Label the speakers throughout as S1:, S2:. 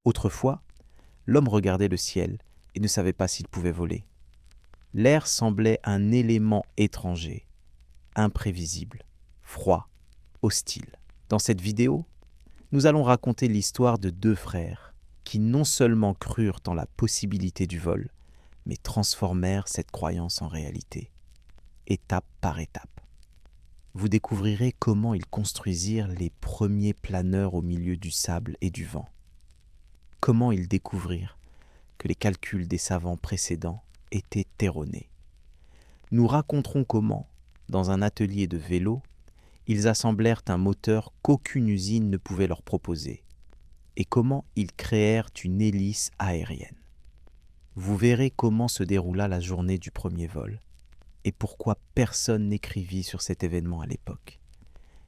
S1: Autrefois, l'homme regardait le ciel et ne savait pas s'il pouvait voler. L'air semblait un élément étranger, imprévisible, froid, hostile. Dans cette vidéo, nous allons raconter l'histoire de deux frères qui non seulement crurent en la possibilité du vol, mais transformèrent cette croyance en réalité, étape par étape. Vous découvrirez comment ils construisirent les premiers planeurs au milieu du sable et du vent. Comment ils découvrirent que les calculs des savants précédents étaient erronés. Nous raconterons comment, dans un atelier de vélo, ils assemblèrent un moteur qu'aucune usine ne pouvait leur proposer, et comment ils créèrent une hélice aérienne. Vous verrez comment se déroula la journée du premier vol, et pourquoi personne n'écrivit sur cet événement à l'époque.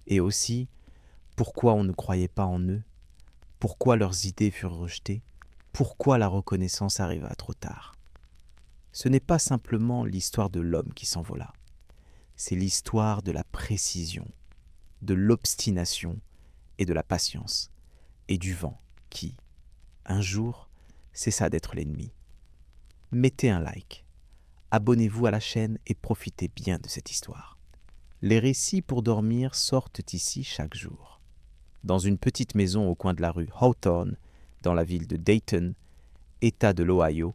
S1: Et aussi, pourquoi on ne croyait pas en eux, pourquoi leurs idées furent rejetées, pourquoi la reconnaissance arriva trop tard. Ce n'est pas simplement l'histoire de l'homme qui s'envola, c'est l'histoire de la précision, de l'obstination et de la patience, et du vent qui, un jour, cessa d'être l'ennemi. Mettez un like, abonnez-vous à la chaîne et profitez bien de cette histoire. Les récits pour dormir sortent ici chaque jour. Dans une petite maison au coin de la rue Hawthorne, dans la ville de Dayton, État de l'Ohio,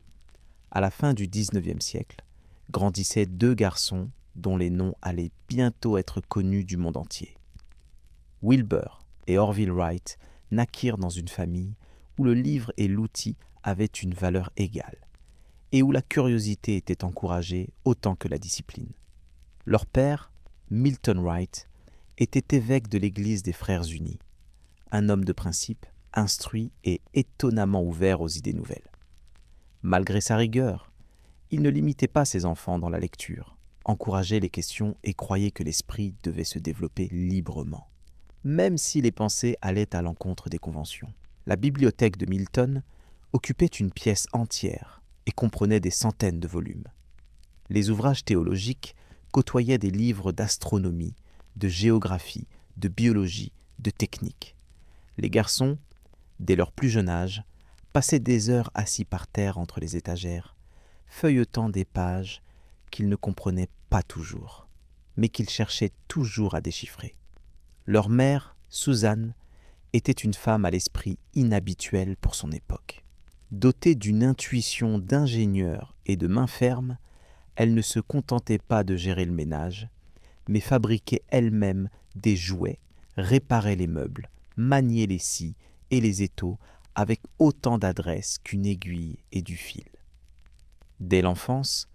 S1: à la fin du XIXe siècle, grandissaient deux garçons dont les noms allaient bientôt être connus du monde entier. Wilbur et Orville Wright naquirent dans une famille où le livre et l'outil avaient une valeur égale et où la curiosité était encouragée autant que la discipline. Leur père, Milton Wright, était évêque de l'Église des Frères Unis, un homme de principe, instruit et étonnamment ouvert aux idées nouvelles. Malgré sa rigueur, il ne limitait pas ses enfants dans la lecture, encourageait les questions et croyait que l'esprit devait se développer librement, même si les pensées allaient à l'encontre des conventions. La bibliothèque de Milton occupait une pièce entière et comprenait des centaines de volumes. Les ouvrages théologiques côtoyaient des livres d'astronomie, de géographie, de biologie, de technique. Les garçons, dès leur plus jeune âge, passaient des heures assis par terre entre les étagères, feuilletant des pages qu'ils ne comprenaient pas toujours, mais qu'ils cherchaient toujours à déchiffrer. Leur mère, Suzanne, était une femme à l'esprit inhabituel pour son époque. Dotée d'une intuition d'ingénieur et de main ferme, elle ne se contentait pas de gérer le ménage, mais fabriquait elle-même des jouets, réparait les meubles, maniait les scies et les étaux avec autant d'adresse qu'une aiguille et du fil. Dès l'enfance,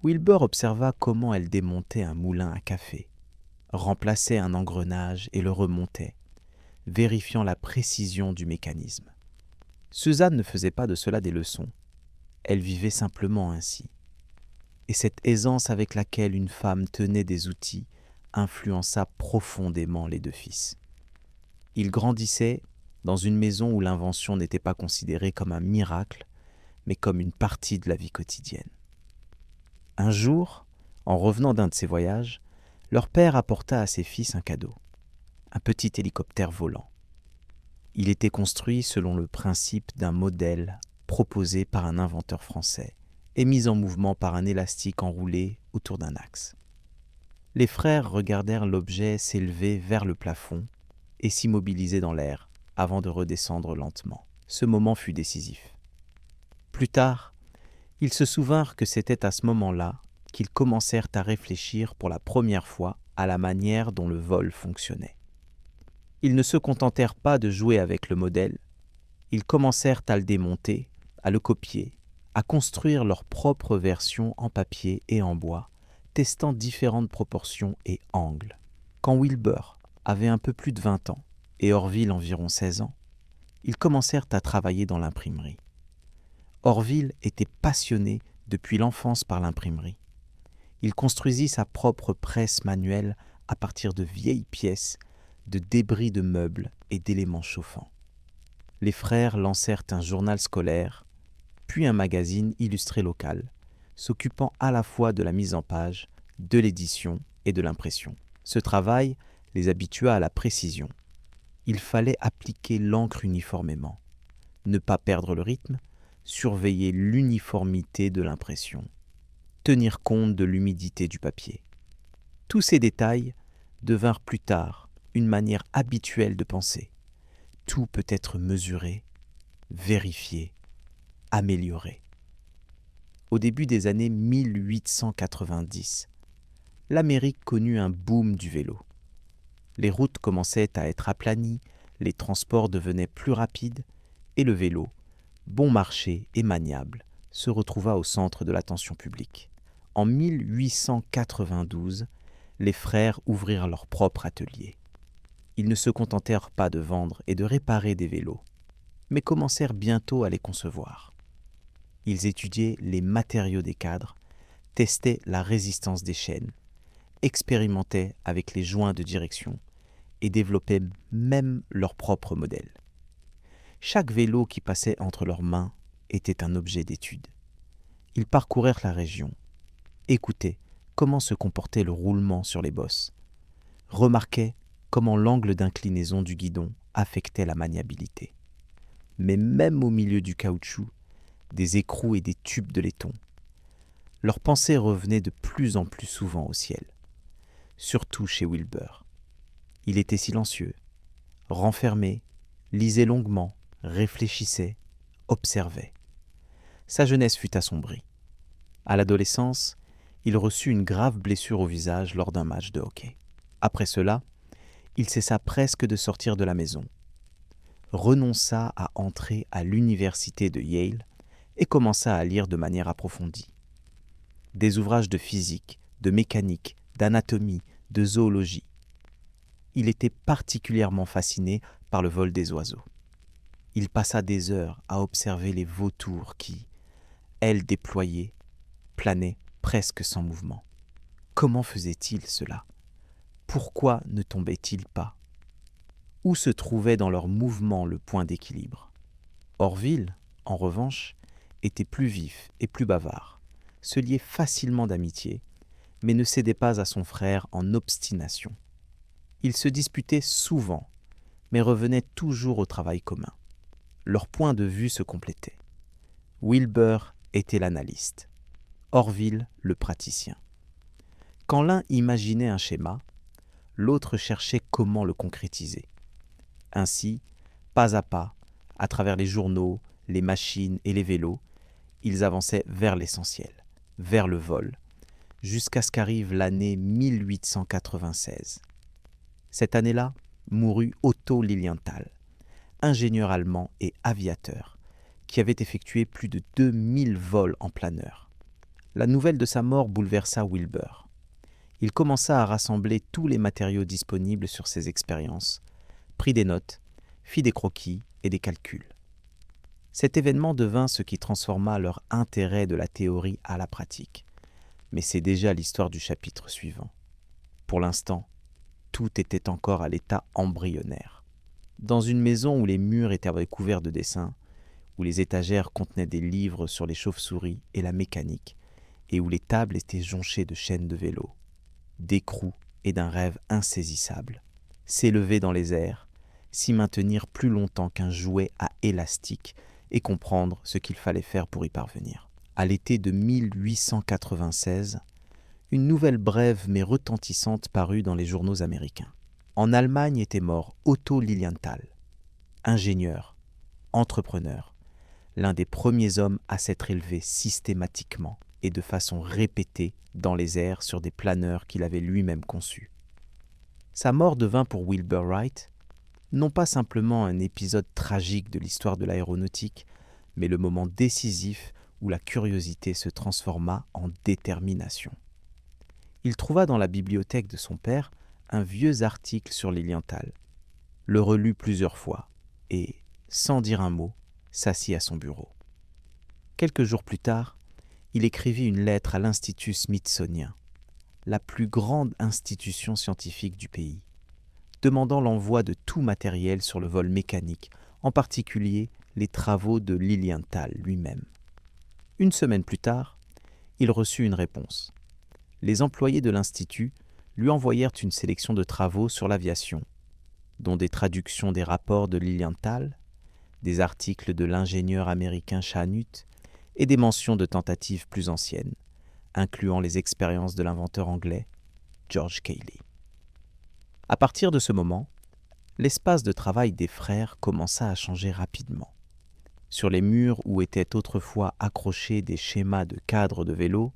S1: Wilbur observa comment elle démontait un moulin à café, remplaçait un engrenage et le remontait, vérifiant la précision du mécanisme. Suzanne ne faisait pas de cela des leçons, elle vivait simplement ainsi. Et cette aisance avec laquelle une femme tenait des outils influença profondément les deux fils. Ils grandissaient dans une maison où l'invention n'était pas considérée comme un miracle, mais comme une partie de la vie quotidienne. Un jour, en revenant d'un de ses voyages, leur père apporta à ses fils un cadeau, un petit hélicoptère volant. Il était construit selon le principe d'un modèle proposé par un inventeur français et mis en mouvement par un élastique enroulé autour d'un axe. Les frères regardèrent l'objet s'élever vers le plafond et s'immobiliser dans l'air avant de redescendre lentement. Ce moment fut décisif. Plus tard, ils se souvinrent que c'était à ce moment-là qu'ils commencèrent à réfléchir pour la première fois à la manière dont le vol fonctionnait. Ils ne se contentèrent pas de jouer avec le modèle, ils commencèrent à le démonter, à le copier, à construire leur propre version en papier et en bois, testant différentes proportions et angles. Quand Wilbur avait un peu plus de 20 ans et Orville environ 16 ans, ils commencèrent à travailler dans l'imprimerie. Orville était passionné depuis l'enfance par l'imprimerie. Il construisit sa propre presse manuelle à partir de vieilles pièces, de débris de meubles et d'éléments chauffants. Les frères lancèrent un journal scolaire, puis un magazine illustré local, s'occupant à la fois de la mise en page, de l'édition et de l'impression. Ce travail les habitua à la précision. Il fallait appliquer l'encre uniformément, ne pas perdre le rythme, surveiller l'uniformité de l'impression, tenir compte de l'humidité du papier. Tous ces détails devinrent plus tard une manière habituelle de penser. Tout peut être mesuré, vérifié, amélioré. Au début des années 1890, l'Amérique connut un boom du vélo. Les routes commençaient à être aplanies, les transports devenaient plus rapides et le vélo, bon marché et maniable, se retrouva au centre de l'attention publique. En 1892, les frères ouvrirent leur propre atelier. Ils ne se contentèrent pas de vendre et de réparer des vélos, mais commencèrent bientôt à les concevoir. Ils étudiaient les matériaux des cadres, testaient la résistance des chaînes, expérimentaient avec les joints de direction et développaient même leur propre modèle. Chaque vélo qui passait entre leurs mains était un objet d'étude. Ils parcoururent la région, écoutaient comment se comportait le roulement sur les bosses, remarquaient comment l'angle d'inclinaison du guidon affectait la maniabilité. Mais même au milieu du caoutchouc, des écrous et des tubes de laiton, leurs pensées revenaient de plus en plus souvent au ciel, surtout chez Wilbur. Il était silencieux, renfermé, lisait longuement, réfléchissait, observait. Sa jeunesse fut assombrie. À l'adolescence, il reçut une grave blessure au visage lors d'un match de hockey. Après cela, il cessa presque de sortir de la maison, renonça à entrer à l'université de Yale et commença à lire de manière approfondie. Des ouvrages de physique, de mécanique, d'anatomie, de zoologie. Il était particulièrement fasciné par le vol des oiseaux. Il passa des heures à observer les vautours qui, ailes déployées, planaient presque sans mouvement. Comment faisaient-ils cela ? Pourquoi ne tombaient-ils pas ? Où se trouvait dans leur mouvement le point d'équilibre ? Orville, en revanche, était plus vif et plus bavard, se liait facilement d'amitié, mais ne cédait pas à son frère en obstination. Ils se disputaient souvent, mais revenaient toujours au travail commun. Leurs points de vue se complétaient. Wilbur était l'analyste, Orville le praticien. Quand l'un imaginait un schéma, l'autre cherchait comment le concrétiser. Ainsi, pas à pas, à travers les journaux, les machines et les vélos, ils avançaient vers l'essentiel, vers le vol, jusqu'à ce qu'arrive l'année 1896. Cette année-là mourut Otto Lilienthal, ingénieur allemand et aviateur, qui avait effectué plus de 2000 vols en planeur. La nouvelle de sa mort bouleversa Wilbur. Il commença à rassembler tous les matériaux disponibles sur ses expériences, prit des notes, fit des croquis et des calculs. Cet événement devint ce qui transforma leur intérêt de la théorie à la pratique. Mais c'est déjà l'histoire du chapitre suivant. Pour l'instant, tout était encore à l'état embryonnaire. Dans une maison où les murs étaient recouverts de dessins, où les étagères contenaient des livres sur les chauves-souris et la mécanique, et où les tables étaient jonchées de chaînes de vélo, d'écrous et d'un rêve insaisissable, s'élever dans les airs, s'y maintenir plus longtemps qu'un jouet à élastique et comprendre ce qu'il fallait faire pour y parvenir. À l'été de 1896, une nouvelle brève mais retentissante parut dans les journaux américains. En Allemagne était mort Otto Lilienthal, ingénieur, entrepreneur, l'un des premiers hommes à s'être élevé systématiquement et de façon répétée dans les airs sur des planeurs qu'il avait lui-même conçus. Sa mort devint pour Wilbur Wright non pas simplement un épisode tragique de l'histoire de l'aéronautique, mais le moment décisif où la curiosité se transforma en détermination. Il trouva dans la bibliothèque de son père un vieux article sur Lilienthal, le relut plusieurs fois et, sans dire un mot, s'assit à son bureau. Quelques jours plus tard, il écrivit une lettre à l'Institut Smithsonien, la plus grande institution scientifique du pays, demandant l'envoi de tout matériel sur le vol mécanique, en particulier les travaux de Lilienthal lui-même. Une semaine plus tard, il reçut une réponse. Les employés de l'Institut lui envoyèrent une sélection de travaux sur l'aviation, dont des traductions des rapports de Lilienthal, des articles de l'ingénieur américain Chanute et des mentions de tentatives plus anciennes, incluant les expériences de l'inventeur anglais George Cayley. À partir de ce moment, l'espace de travail des frères commença à changer rapidement. Sur les murs où étaient autrefois accrochés des schémas de cadres de vélo,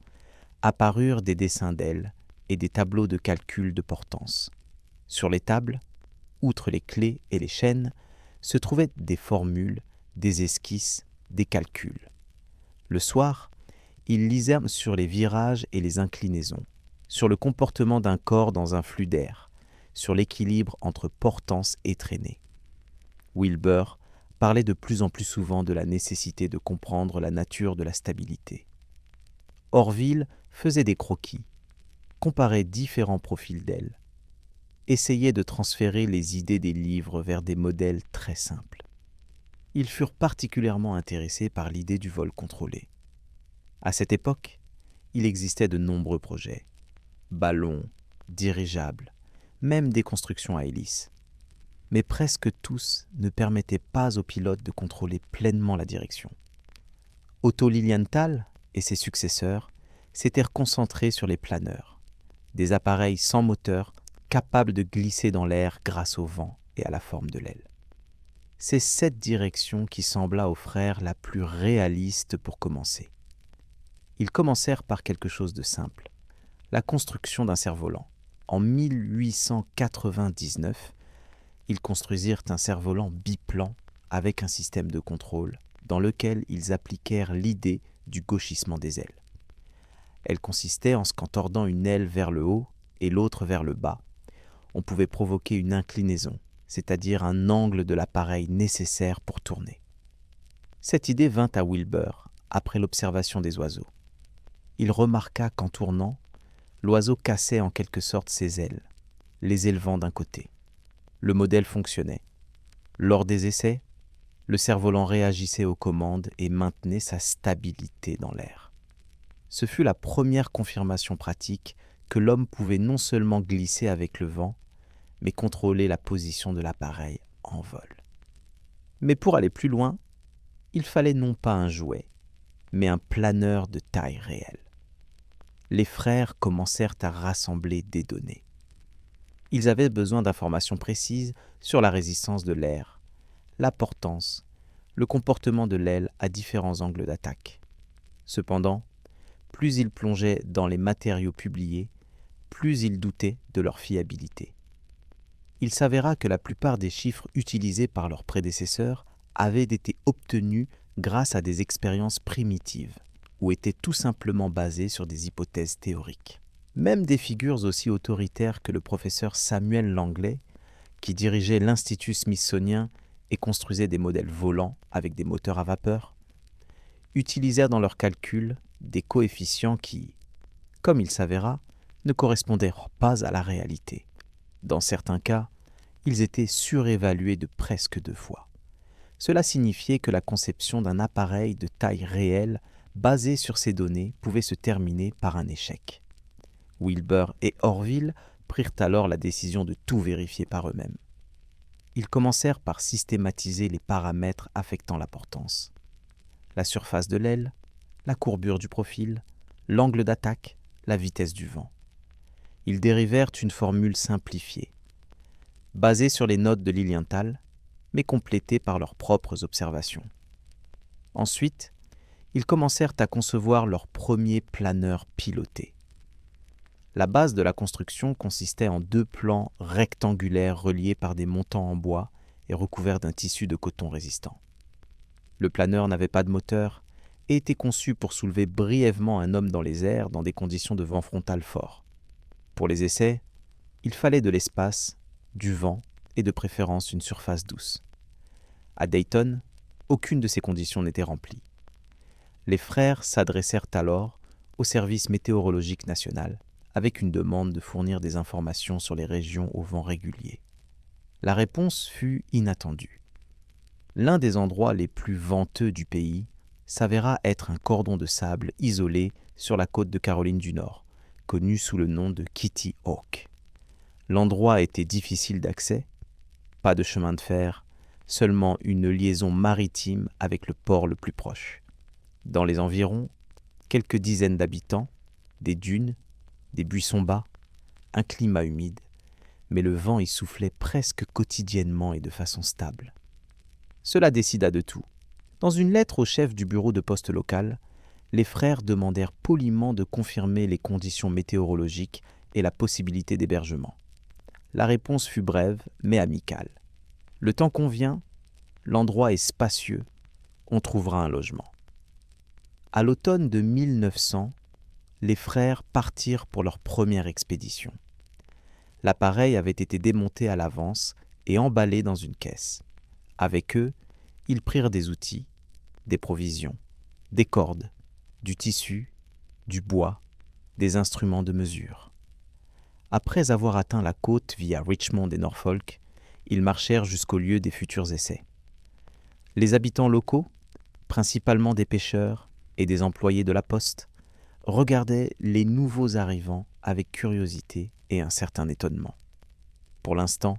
S1: apparurent des dessins d'ailes et des tableaux de calcul de portance. Sur les tables, outre les clés et les chaînes, se trouvaient des formules, des esquisses, des calculs. Le soir, ils lisaient sur les virages et les inclinaisons, sur le comportement d'un corps dans un flux d'air, sur l'équilibre entre portance et traînée. Wilbur parlait de plus en plus souvent de la nécessité de comprendre la nature de la stabilité. Orville faisait des croquis, comparait différents profils d'ailes, essayait de transférer les idées des livres vers des modèles très simples. Ils furent particulièrement intéressés par l'idée du vol contrôlé. À cette époque, il existait de nombreux projets, ballons, dirigeables, même des constructions à hélices. Mais presque tous ne permettaient pas aux pilotes de contrôler pleinement la direction. Otto Lilienthal et ses successeurs s'étaient concentrés sur les planeurs, des appareils sans moteur capables de glisser dans l'air grâce au vent et à la forme de l'aile. C'est cette direction qui sembla aux frères la plus réaliste pour commencer. Ils commencèrent par quelque chose de simple, la construction d'un cerf-volant. En 1899, ils construisirent un cerf-volant biplan avec un système de contrôle dans lequel ils appliquèrent l'idée du gauchissement des ailes. Elle consistait en ce qu'en tordant une aile vers le haut et l'autre vers le bas, on pouvait provoquer une inclinaison, c'est-à-dire un angle de l'appareil nécessaire pour tourner. Cette idée vint à Wilbur après l'observation des oiseaux. Il remarqua qu'en tournant, l'oiseau cassait en quelque sorte ses ailes, les élevant d'un côté. Le modèle fonctionnait. Lors des essais, le cerf-volant réagissait aux commandes et maintenait sa stabilité dans l'air. Ce fut la première confirmation pratique que l'homme pouvait non seulement glisser avec le vent, mais contrôler la position de l'appareil en vol. Mais pour aller plus loin, il fallait non pas un jouet, mais un planeur de taille réelle. Les frères commencèrent à rassembler des données. Ils avaient besoin d'informations précises sur la résistance de l'air, la portance, le comportement de l'aile à différents angles d'attaque. Cependant, plus ils plongeaient dans les matériaux publiés, plus ils doutaient de leur fiabilité. Il s'avéra que la plupart des chiffres utilisés par leurs prédécesseurs avaient été obtenus grâce à des expériences primitives ou étaient tout simplement basés sur des hypothèses théoriques. Même des figures aussi autoritaires que le professeur Samuel Langley, qui dirigeait l'Institut smithsonien et construisait des modèles volants avec des moteurs à vapeur, utilisèrent dans leurs calculs des coefficients qui, comme il s'avéra, ne correspondaient pas à la réalité. Dans certains cas, ils étaient surévalués de presque 2 fois. Cela signifiait que la conception d'un appareil de taille réelle basé sur ces données pouvait se terminer par un échec. Wilbur et Orville prirent alors la décision de tout vérifier par eux-mêmes. Ils commencèrent par systématiser les paramètres affectant la portance. La surface de l'aile, la courbure du profil, l'angle d'attaque, la vitesse du vent. Ils dérivèrent une formule simplifiée, basée sur les notes de Lilienthal, mais complétée par leurs propres observations. Ensuite, ils commencèrent à concevoir leur premier planeur piloté. La base de la construction consistait en 2 plans rectangulaires reliés par des montants en bois et recouverts d'un tissu de coton résistant. Le planeur n'avait pas de moteur et était conçu pour soulever brièvement un homme dans les airs dans des conditions de vent frontal fort. Pour les essais, il fallait de l'espace, du vent et de préférence une surface douce. À Dayton, aucune de ces conditions n'était remplie. Les frères s'adressèrent alors au service météorologique national avec une demande de fournir des informations sur les régions au vent régulier. La réponse fut inattendue. L'un des endroits les plus venteux du pays s'avéra être un cordon de sable isolé sur la côte de Caroline du Nord, connu sous le nom de Kitty Hawk. L'endroit était difficile d'accès, pas de chemin de fer, seulement une liaison maritime avec le port le plus proche. Dans les environs, quelques dizaines d'habitants, des dunes, des buissons bas, un climat humide, mais le vent y soufflait presque quotidiennement et de façon stable. Cela décida de tout. Dans une lettre au chef du bureau de poste local, les frères demandèrent poliment de confirmer les conditions météorologiques et la possibilité d'hébergement. La réponse fut brève mais amicale. Le temps convient, l'endroit est spacieux, on trouvera un logement. À l'automne de 1900, les frères partirent pour leur première expédition. L'appareil avait été démonté à l'avance et emballé dans une caisse. Avec eux, ils prirent des outils, des provisions, des cordes, du tissu, du bois, des instruments de mesure. Après avoir atteint la côte via Richmond et Norfolk, ils marchèrent jusqu'au lieu des futurs essais. Les habitants locaux, principalement des pêcheurs et des employés de la poste, regardaient les nouveaux arrivants avec curiosité et un certain étonnement. Pour l'instant,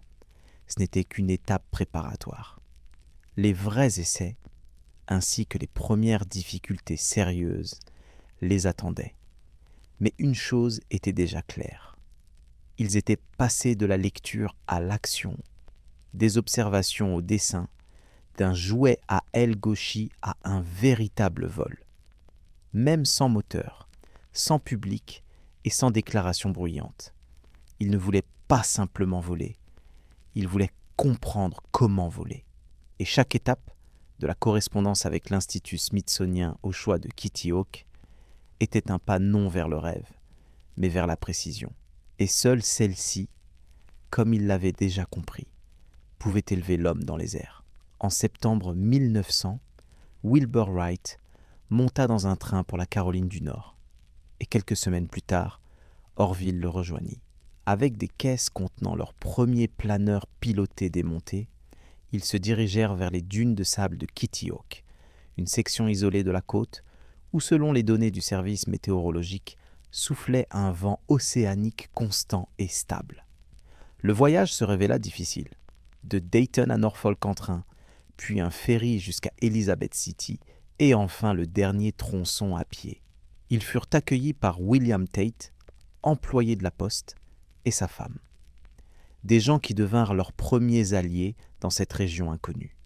S1: ce n'était qu'une étape préparatoire. Les vrais essais, ainsi que les premières difficultés sérieuses, les attendaient. Mais une chose était déjà claire. Ils étaient passés de la lecture à l'action, des observations au dessin, d'un jouet à aile gauchie à un véritable vol. Même sans moteur, sans public et sans déclaration bruyante. Ils ne voulaient pas simplement voler, ils voulaient comprendre comment voler. Et chaque étape, de la correspondance avec l'Institut Smithsonien au choix de Kitty Hawk, était un pas non vers le rêve, mais vers la précision. Et seule celle-ci, comme ils l'avaient déjà compris, pouvait élever l'homme dans les airs. En septembre 1900, Wilbur Wright monta dans un train pour la Caroline du Nord. Et quelques semaines plus tard, Orville le rejoignit. Avec des caisses contenant leurs premiers planeurs pilotés démontés, ils se dirigèrent vers les dunes de sable de Kitty Hawk, une section isolée de la côte où, selon les données du service météorologique, soufflait un vent océanique constant et stable. Le voyage se révéla difficile. De Dayton à Norfolk en train, puis un ferry jusqu'à Elizabeth City, et enfin le dernier tronçon à pied. Ils furent accueillis par William Tate, employé de la poste, et sa femme. Des gens qui devinrent leurs premiers alliés dans cette région inconnue.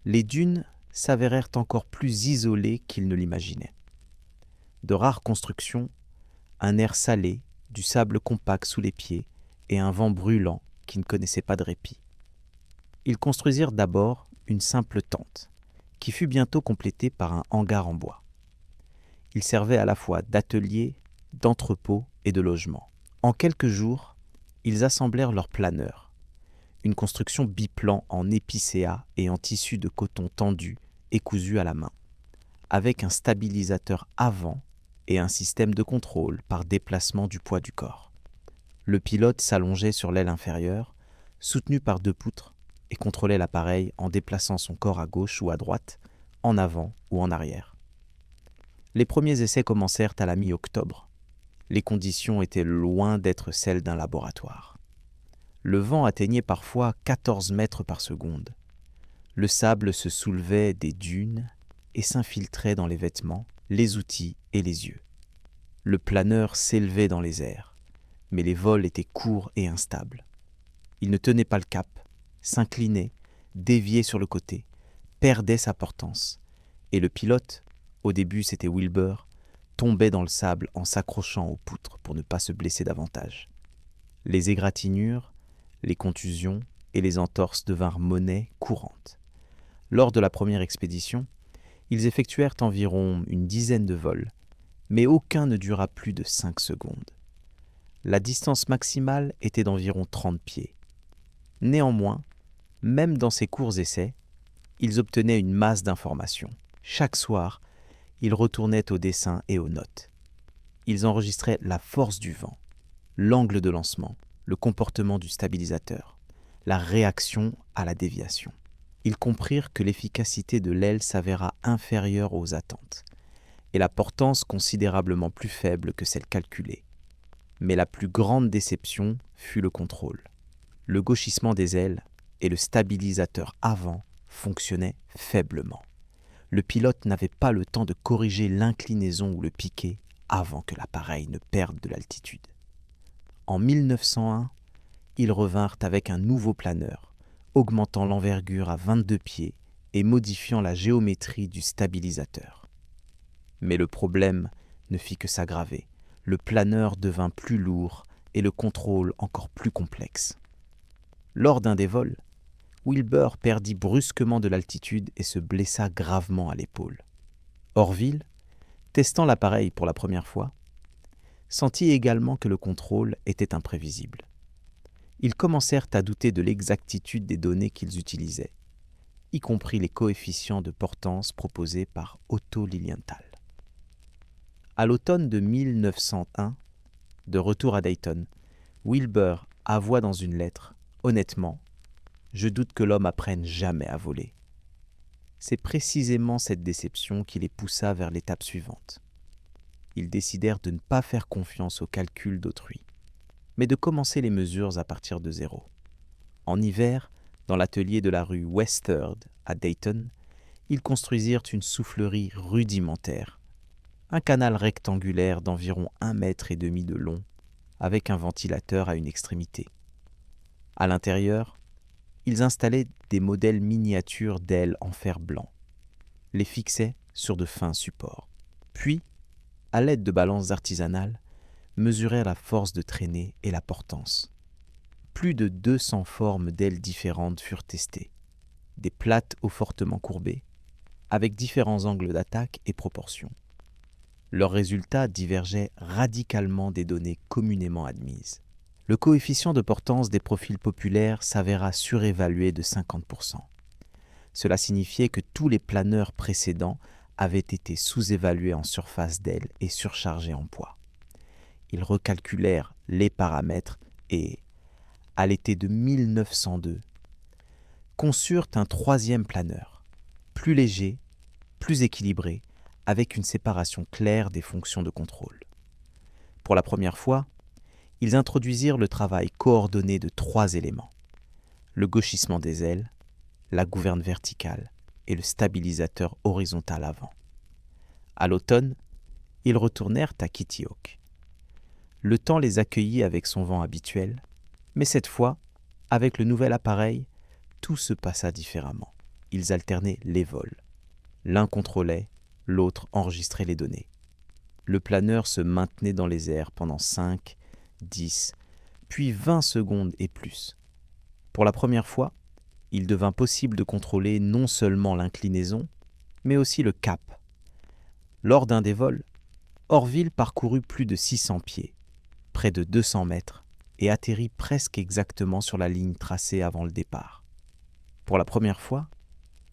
S1: Les dunes s'avérèrent encore plus isolées qu'ils ne l'imaginaient. De rares constructions, un air salé, du sable compact sous les pieds et un vent brûlant qui ne connaissait pas de répit. Ils construisirent d'abord une simple tente, qui fut bientôt complétée par un hangar en bois. Il servait à la fois d'atelier, d'entrepôt et de logement. En quelques jours, ils assemblèrent leur planeur, une construction biplan en épicéa et en tissu de coton tendu et cousu à la main, avec un stabilisateur avant et un système de contrôle par déplacement du poids du corps. Le pilote s'allongeait sur l'aile inférieure, soutenu par 2 poutres, et contrôlait l'appareil en déplaçant son corps à gauche ou à droite, en avant ou en arrière. Les premiers essais commencèrent à la mi-octobre. Les conditions étaient loin d'être celles d'un laboratoire. Le vent atteignait parfois 14 mètres par seconde. Le sable se soulevait des dunes et s'infiltrait dans les vêtements, les outils et les yeux. Le planeur s'élevait dans les airs, mais les vols étaient courts et instables. Il ne tenait pas le cap, s'inclinait, déviait sur le côté, perdait sa portance. Et le pilote, au début c'était Wilbur, tombait dans le sable en s'accrochant aux poutres pour ne pas se blesser davantage. Les égratignures, les contusions et les entorses devinrent monnaie courante. Lors de la première expédition, ils effectuèrent environ une dizaine de vols, mais aucun ne dura plus de 5 secondes. La distance maximale était d'environ 30 pieds. Néanmoins, même dans ces courts essais, ils obtenaient une masse d'informations. Chaque soir, ils retournaient au dessin et aux notes. Ils enregistraient la force du vent, l'angle de lancement, le comportement du stabilisateur, la réaction à la déviation. Ils comprirent que l'efficacité de l'aile s'avéra inférieure aux attentes et la portance considérablement plus faible que celle calculée. Mais la plus grande déception fut le contrôle. Le gauchissement des ailes, et le stabilisateur avant fonctionnaient faiblement. Le pilote n'avait pas le temps de corriger l'inclinaison ou le piqué avant que l'appareil ne perde de l'altitude. En 1901, ils revinrent avec un nouveau planeur, augmentant l'envergure à 22 pieds et modifiant la géométrie du stabilisateur. Mais le problème ne fit que s'aggraver. Le planeur devint plus lourd et le contrôle encore plus complexe. Lors d'un des vols, Wilbur perdit brusquement de l'altitude et se blessa gravement à l'épaule. Orville, testant l'appareil pour la première fois, sentit également que le contrôle était imprévisible. Ils commencèrent à douter de l'exactitude des données qu'ils utilisaient, y compris les coefficients de portance proposés par Otto Lilienthal. À l'automne de 1901, de retour à Dayton, Wilbur avoua dans une lettre « Honnêtement, je doute que l'homme apprenne jamais à voler. » C'est précisément cette déception qui les poussa vers l'étape suivante. Ils décidèrent de ne pas faire confiance aux calculs d'autrui, mais de commencer les mesures à partir de zéro. En hiver, dans l'atelier de la rue West Third à Dayton, ils construisirent une soufflerie rudimentaire, un canal rectangulaire d'environ 1,5 mètre de long, avec un ventilateur à une extrémité. À l'intérieur, ils installaient des modèles miniatures d'ailes en fer blanc, les fixaient sur de fins supports, puis, à l'aide de balances artisanales, mesurèrent la force de traînée et la portance. Plus de 200 formes d'ailes différentes furent testées, des plates aux fortement courbées, avec différents angles d'attaque et proportions. Leurs résultats divergeaient radicalement des données communément admises. Le coefficient de portance des profils populaires s'avéra surévalué de 50%. Cela signifiait que tous les planeurs précédents avaient été sous-évalués en surface d'aile et surchargés en poids. Ils recalculèrent les paramètres et, à l'été de 1902, conçurent un troisième planeur, plus léger, plus équilibré, avec une séparation claire des fonctions de contrôle. Pour la première fois, ils introduisirent le travail coordonné de 3 éléments: le gauchissement des ailes, la gouverne verticale et le stabilisateur horizontal avant. À l'automne, ils retournèrent à Kitty Hawk. Le temps les accueillit avec son vent habituel, mais cette fois, avec le nouvel appareil, tout se passa différemment. Ils alternaient les vols. L'un contrôlait, l'autre enregistrait les données. Le planeur se maintenait dans les airs pendant 5, 10, puis 20 secondes et plus. Pour la première fois, il devint possible de contrôler non seulement l'inclinaison, mais aussi le cap. Lors d'un des vols, Orville parcourut plus de 600 pieds, près de 200 mètres, et atterrit presque exactement sur la ligne tracée avant le départ. Pour la première fois,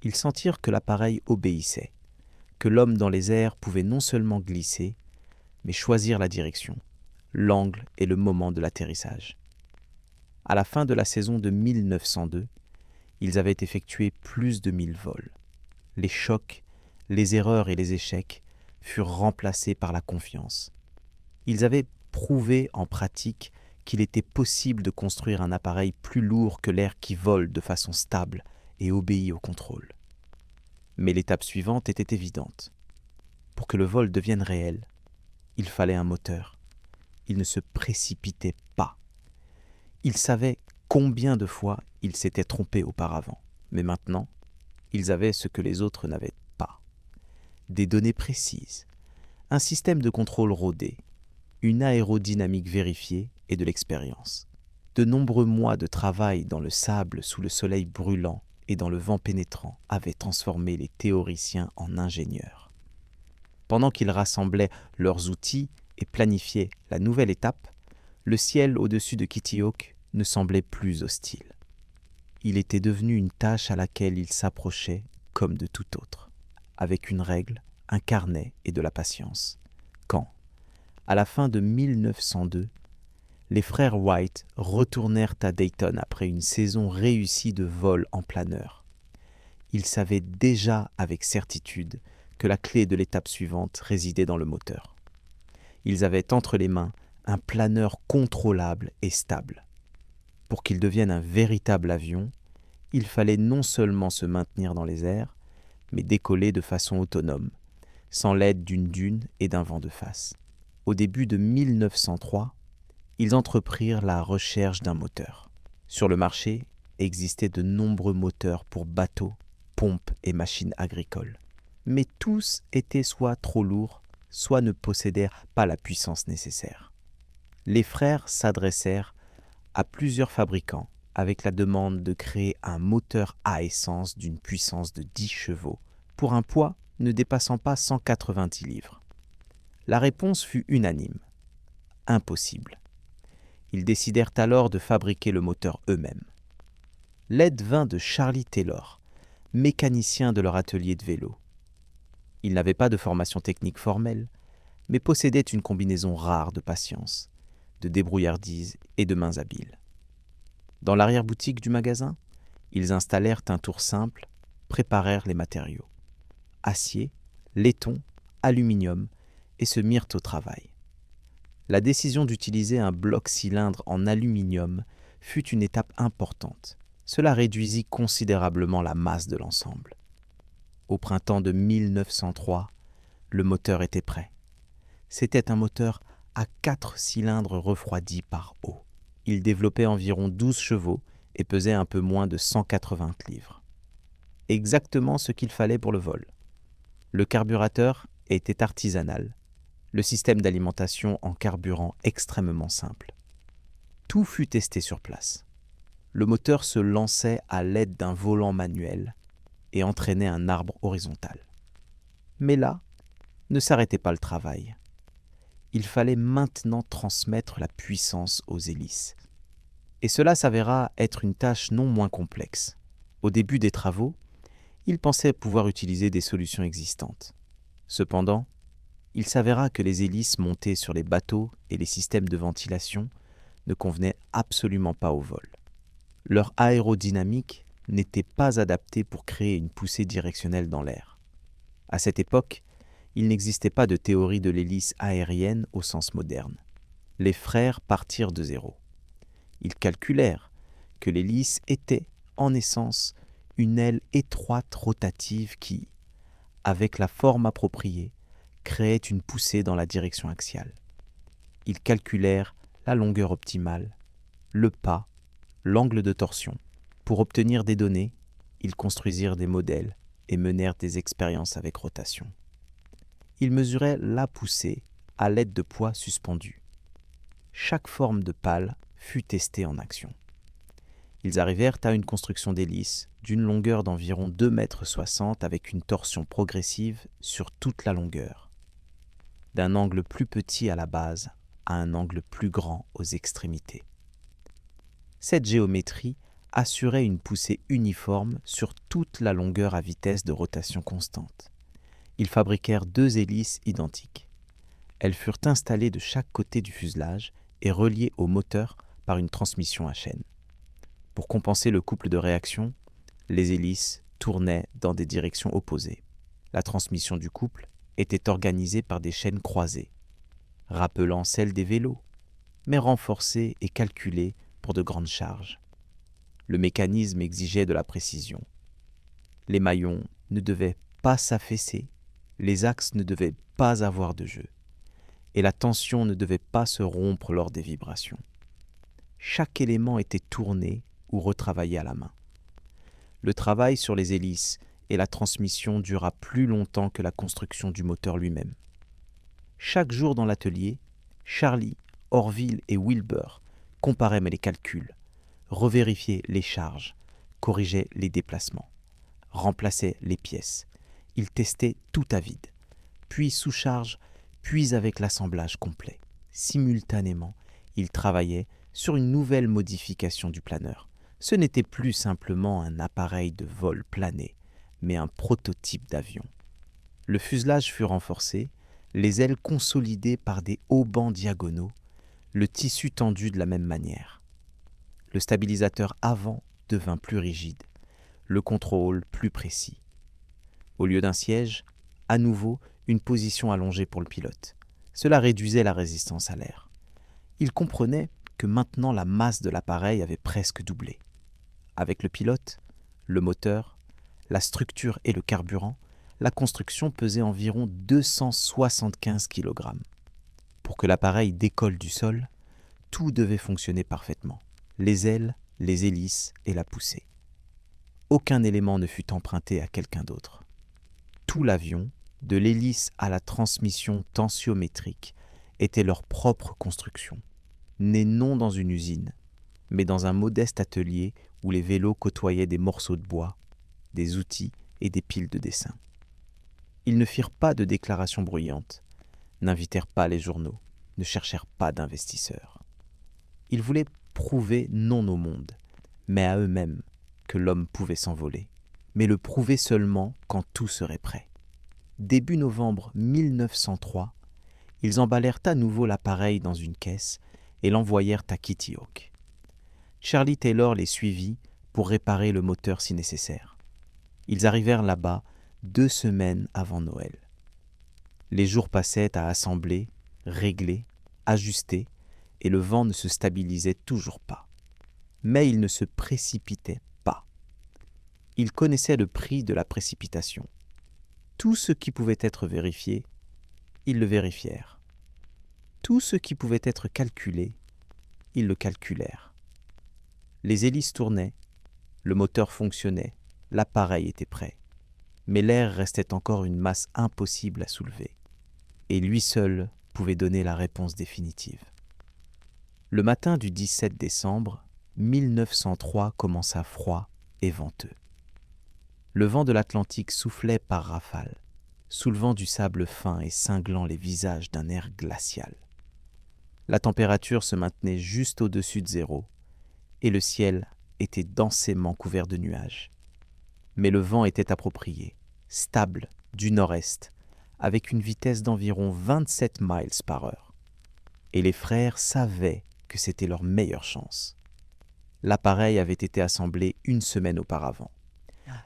S1: ils sentirent que l'appareil obéissait, que l'homme dans les airs pouvait non seulement glisser, mais choisir la direction, l'angle et le moment de l'atterrissage. À la fin de la saison de 1902, ils avaient effectué plus de 1000 vols. Les chocs, les erreurs et les échecs furent remplacés par la confiance. Ils avaient prouvé en pratique qu'il était possible de construire un appareil plus lourd que l'air qui vole de façon stable et obéit au contrôle. Mais l'étape suivante était évidente. Pour que le vol devienne réel, il fallait un moteur. Ils ne se précipitaient pas. Ils savaient combien de fois ils s'étaient trompés auparavant, mais maintenant, ils avaient ce que les autres n'avaient pas. Des données précises, un système de contrôle rodé, une aérodynamique vérifiée et de l'expérience. De nombreux mois de travail dans le sable sous le soleil brûlant et dans le vent pénétrant avaient transformé les théoriciens en ingénieurs. Pendant qu'ils rassemblaient leurs outils et planifiaient la nouvelle étape, le ciel au-dessus de Kitty Hawk ne semblait plus hostile. Il était devenu une tâche à laquelle ils s'approchaient comme de tout autre, avec une règle, un carnet et de la patience. Quand, à la fin de 1902, les frères White retournèrent à Dayton après une saison réussie de vol en planeur. Ils savaient déjà avec certitude que la clé de l'étape suivante résidait dans le moteur. Ils avaient entre les mains un planeur contrôlable et stable. Pour qu'il devienne un véritable avion, il fallait non seulement se maintenir dans les airs, mais décoller de façon autonome, sans l'aide d'une dune et d'un vent de face. Au début de 1903, ils entreprirent la recherche d'un moteur. Sur le marché existaient de nombreux moteurs pour bateaux, pompes et machines agricoles. Mais tous étaient soit trop lourds, soit ne possédèrent pas la puissance nécessaire. Les frères s'adressèrent à plusieurs fabricants avec la demande de créer un moteur à essence d'une puissance de 10 chevaux pour un poids ne dépassant pas 190 livres. La réponse fut unanime. Impossible. Ils décidèrent alors de fabriquer le moteur eux-mêmes. L'aide vint de Charlie Taylor, mécanicien de leur atelier de vélo. Il n'avait pas de formation technique formelle, mais possédait une combinaison rare de patience, de débrouillardise et de mains habiles. Dans l'arrière-boutique du magasin, ils installèrent un tour simple, préparèrent les matériaux. Acier, laiton, aluminium, et se mirent au travail. La décision d'utiliser un bloc-cylindre en aluminium fut une étape importante. Cela réduisit considérablement la masse de l'ensemble. Au printemps de 1903, le moteur était prêt. C'était un moteur à 4 cylindres refroidis par eau. Il développait environ 12 chevaux et pesait un peu moins de 180 livres. Exactement ce qu'il fallait pour le vol. Le carburateur était artisanal, le système d'alimentation en carburant extrêmement simple. Tout fut testé sur place. Le moteur se lançait à l'aide d'un volant manuel et entraînait un arbre horizontal. Mais là, ne s'arrêtait pas le travail. Il fallait maintenant transmettre la puissance aux hélices. Et cela s'avéra être une tâche non moins complexe. Au début des travaux, ils pensaient pouvoir utiliser des solutions existantes. Cependant, il s'avéra que les hélices montées sur les bateaux et les systèmes de ventilation ne convenaient absolument pas au vol. Leur aérodynamique n'était pas adaptée pour créer une poussée directionnelle dans l'air. À cette époque, il n'existait pas de théorie de l'hélice aérienne au sens moderne. Les frères partirent de zéro. Ils calculèrent que l'hélice était, en essence, une aile étroite rotative qui, avec la forme appropriée, créait une poussée dans la direction axiale. Ils calculèrent la longueur optimale, le pas, l'angle de torsion. Pour obtenir des données, ils construisirent des modèles et menèrent des expériences avec rotation. Ils mesuraient la poussée à l'aide de poids suspendus. Chaque forme de pale fut testée en action. Ils arrivèrent à une construction d'hélice d'une longueur d'environ 2,60 m avec une torsion progressive sur toute la longueur, d'un angle plus petit à la base à un angle plus grand aux extrémités. Cette géométrie assurait une poussée uniforme sur toute la longueur à vitesse de rotation constante. Ils fabriquèrent 2 hélices identiques. Elles furent installées de chaque côté du fuselage et reliées au moteur par une transmission à chaîne. Pour compenser le couple de réaction, les hélices tournaient dans des directions opposées. La transmission du couple était organisée par des chaînes croisées, rappelant celles des vélos, mais renforcées et calculées pour de grandes charges. Le mécanisme exigeait de la précision. Les maillons ne devaient pas s'affaisser, les axes ne devaient pas avoir de jeu, et la tension ne devait pas se rompre lors des vibrations. Chaque élément était tourné ou retravaillé à la main. Le travail sur les hélices et la transmission dura plus longtemps que la construction du moteur lui-même. Chaque jour dans l'atelier, Charlie, Orville et Wilbur comparaient les calculs, revérifiaient les charges, corrigeaient les déplacements, remplaçaient les pièces. Ils testaient tout à vide, puis sous charge, puis avec l'assemblage complet. Simultanément, ils travaillaient sur une nouvelle modification du planeur. Ce n'était plus simplement un appareil de vol plané, mais un prototype d'avion. Le fuselage fut renforcé, les ailes consolidées par des haubans diagonaux, le tissu tendu de la même manière. Le stabilisateur avant devint plus rigide, le contrôle plus précis. Au lieu d'un siège, à nouveau une position allongée pour le pilote. Cela réduisait la résistance à l'air. Il comprenait que maintenant la masse de l'appareil avait presque doublé. Avec le pilote, Le moteur, la structure et le carburant, la construction pesait environ 275 kg. Pour que l'appareil décolle du sol, tout devait fonctionner parfaitement. Les ailes, les hélices et la poussée. Aucun élément ne fut emprunté à quelqu'un d'autre. Tout l'avion, de l'hélice à la transmission tensiométrique, était leur propre construction, née non dans une usine, mais dans un modeste atelier où les vélos côtoyaient des morceaux de bois, des outils et des piles de dessins. Ils ne firent pas de déclarations bruyantes, n'invitèrent pas les journaux, ne cherchèrent pas d'investisseurs. Ils voulaient prouver non au monde, mais à eux-mêmes, que l'homme pouvait s'envoler, mais le prouver seulement quand tout serait prêt. Début novembre 1903, ils emballèrent à nouveau l'appareil dans une caisse et l'envoyèrent à Kitty Hawk. Charlie Taylor les suivit pour réparer le moteur si nécessaire. Ils arrivèrent là-bas 2 semaines avant Noël. Les jours passaient à assembler, régler, ajuster, et le vent ne se stabilisait toujours pas. Mais il ne se précipitait pas. Ils connaissaient le prix de la précipitation. Tout ce qui pouvait être vérifié, ils le vérifièrent. Tout ce qui pouvait être calculé, ils le calculèrent. Les hélices tournaient, le moteur fonctionnait, l'appareil était prêt. Mais l'air restait encore une masse impossible à soulever. Et lui seul pouvait donner la réponse définitive. Le matin du 17 décembre, 1903 commença froid et venteux. Le vent de l'Atlantique soufflait par rafales, soulevant du sable fin et cinglant les visages d'un air glacial. La température se maintenait juste au-dessus de zéro, et le ciel était densément couvert de nuages. Mais le vent était approprié, stable, du nord-est, avec une vitesse d'environ 27 miles par heure. Et les frères savaient que c'était leur meilleure chance. L'appareil avait été assemblé 1 semaine auparavant.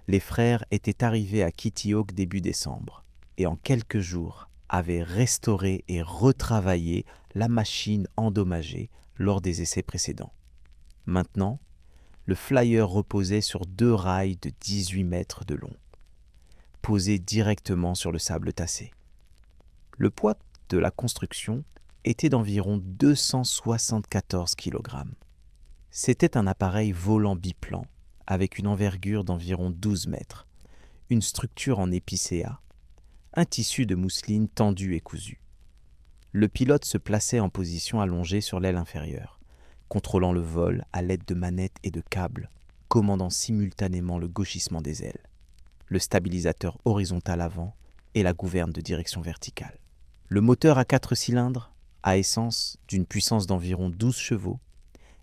S1: Les frères étaient arrivés à Kitty Hawk début décembre et en quelques jours avaient restauré et retravaillé la machine endommagée lors des essais précédents. Maintenant, le flyer reposait sur 2 rails de 18 mètres de long, posés directement sur le sable tassé. Le poids de la construction était d'environ 274 kg. C'était un appareil volant biplan avec une envergure d'environ 12 mètres, une structure en épicéa, un tissu de mousseline tendu et cousu. Le pilote se plaçait en position allongée sur l'aile inférieure, contrôlant le vol à l'aide de manettes et de câbles, commandant simultanément le gauchissement des ailes, le stabilisateur horizontal avant et la gouverne de direction verticale. Le moteur à 4 cylindres, à essence d'une puissance d'environ 12 chevaux,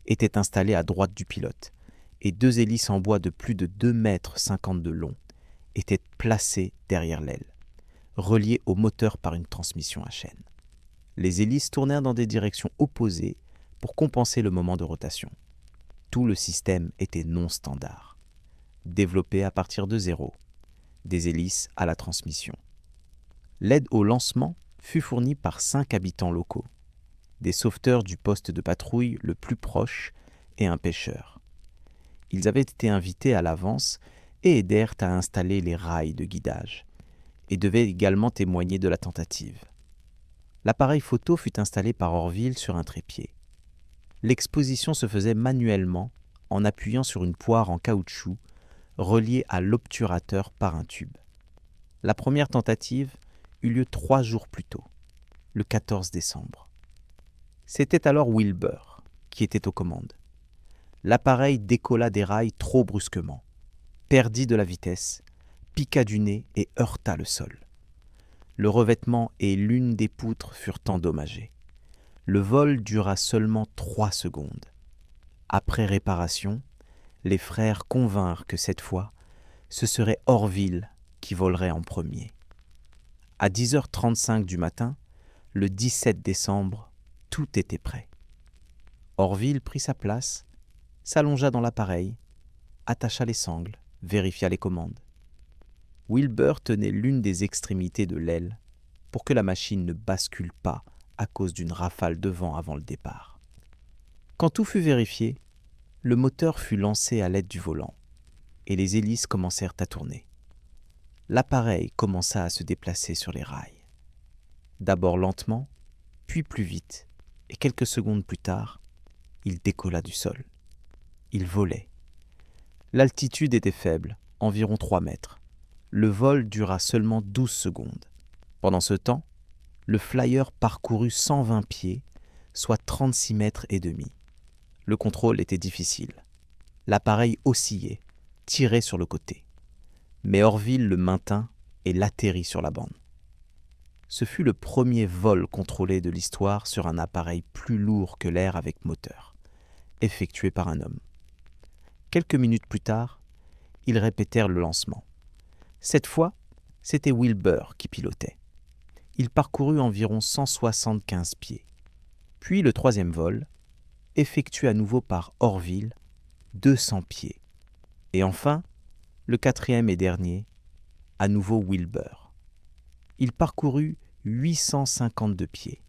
S1: était installé à droite du pilote, et 2 hélices en bois de plus de 2,50 mètres de long étaient placées derrière l'aile, reliées au moteur par une transmission à chaîne. Les hélices tournèrent dans des directions opposées pour compenser le moment de rotation. Tout le système était non standard, développé à partir de zéro, des hélices à la transmission. L'aide au lancement fut fournie par 5 habitants locaux, des sauveteurs du poste de patrouille le plus proche et un pêcheur. Ils avaient été invités à l'avance et aidèrent à installer les rails de guidage, et devaient également témoigner de la tentative. L'appareil photo fut installé par Orville sur un trépied. L'exposition se faisait manuellement en appuyant sur une poire en caoutchouc reliée à l'obturateur par un tube. La première tentative eut lieu 3 jours plus tôt, le 14 décembre. C'était alors Wilbur qui était aux commandes. L'appareil décolla des rails trop brusquement, perdit de la vitesse, piqua du nez et heurta le sol. Le revêtement et l'une des poutres furent endommagés. Le vol dura seulement 3 secondes. Après réparation, les frères convinrent que cette fois, ce serait Orville qui volerait en premier. À 10h35 du matin, le 17 décembre, tout était prêt. Orville prit sa place, s'allongea dans l'appareil, attacha les sangles, vérifia les commandes. Wilbur tenait l'une des extrémités de l'aile pour que la machine ne bascule pas à cause d'une rafale de vent avant le départ. Quand tout fut vérifié, le moteur fut lancé à l'aide du volant. et les hélices commencèrent à tourner. L'appareil commença à se déplacer sur les rails. D'abord lentement, puis plus vite, et quelques secondes plus tard, il décolla du sol. Il volait. L'altitude était faible, environ 3 mètres. Le vol dura seulement 12 secondes. Pendant ce temps, le flyer parcourut 120 pieds, soit 36 mètres et demi. Le contrôle était difficile. L'appareil oscillait, tirait sur le côté. Mais Orville le maintint et l'atterrit sur la bande. Ce fut le premier vol contrôlé de l'histoire sur un appareil plus lourd que l'air avec moteur, effectué par un homme. Quelques minutes plus tard, ils répétèrent le lancement. Cette fois, c'était Wilbur qui pilotait. Il parcourut environ 175 pieds. Puis le troisième vol, effectué à nouveau par Orville, 200 pieds. Et enfin, le quatrième et dernier, à nouveau Wilbur. Il parcourut 852 pieds,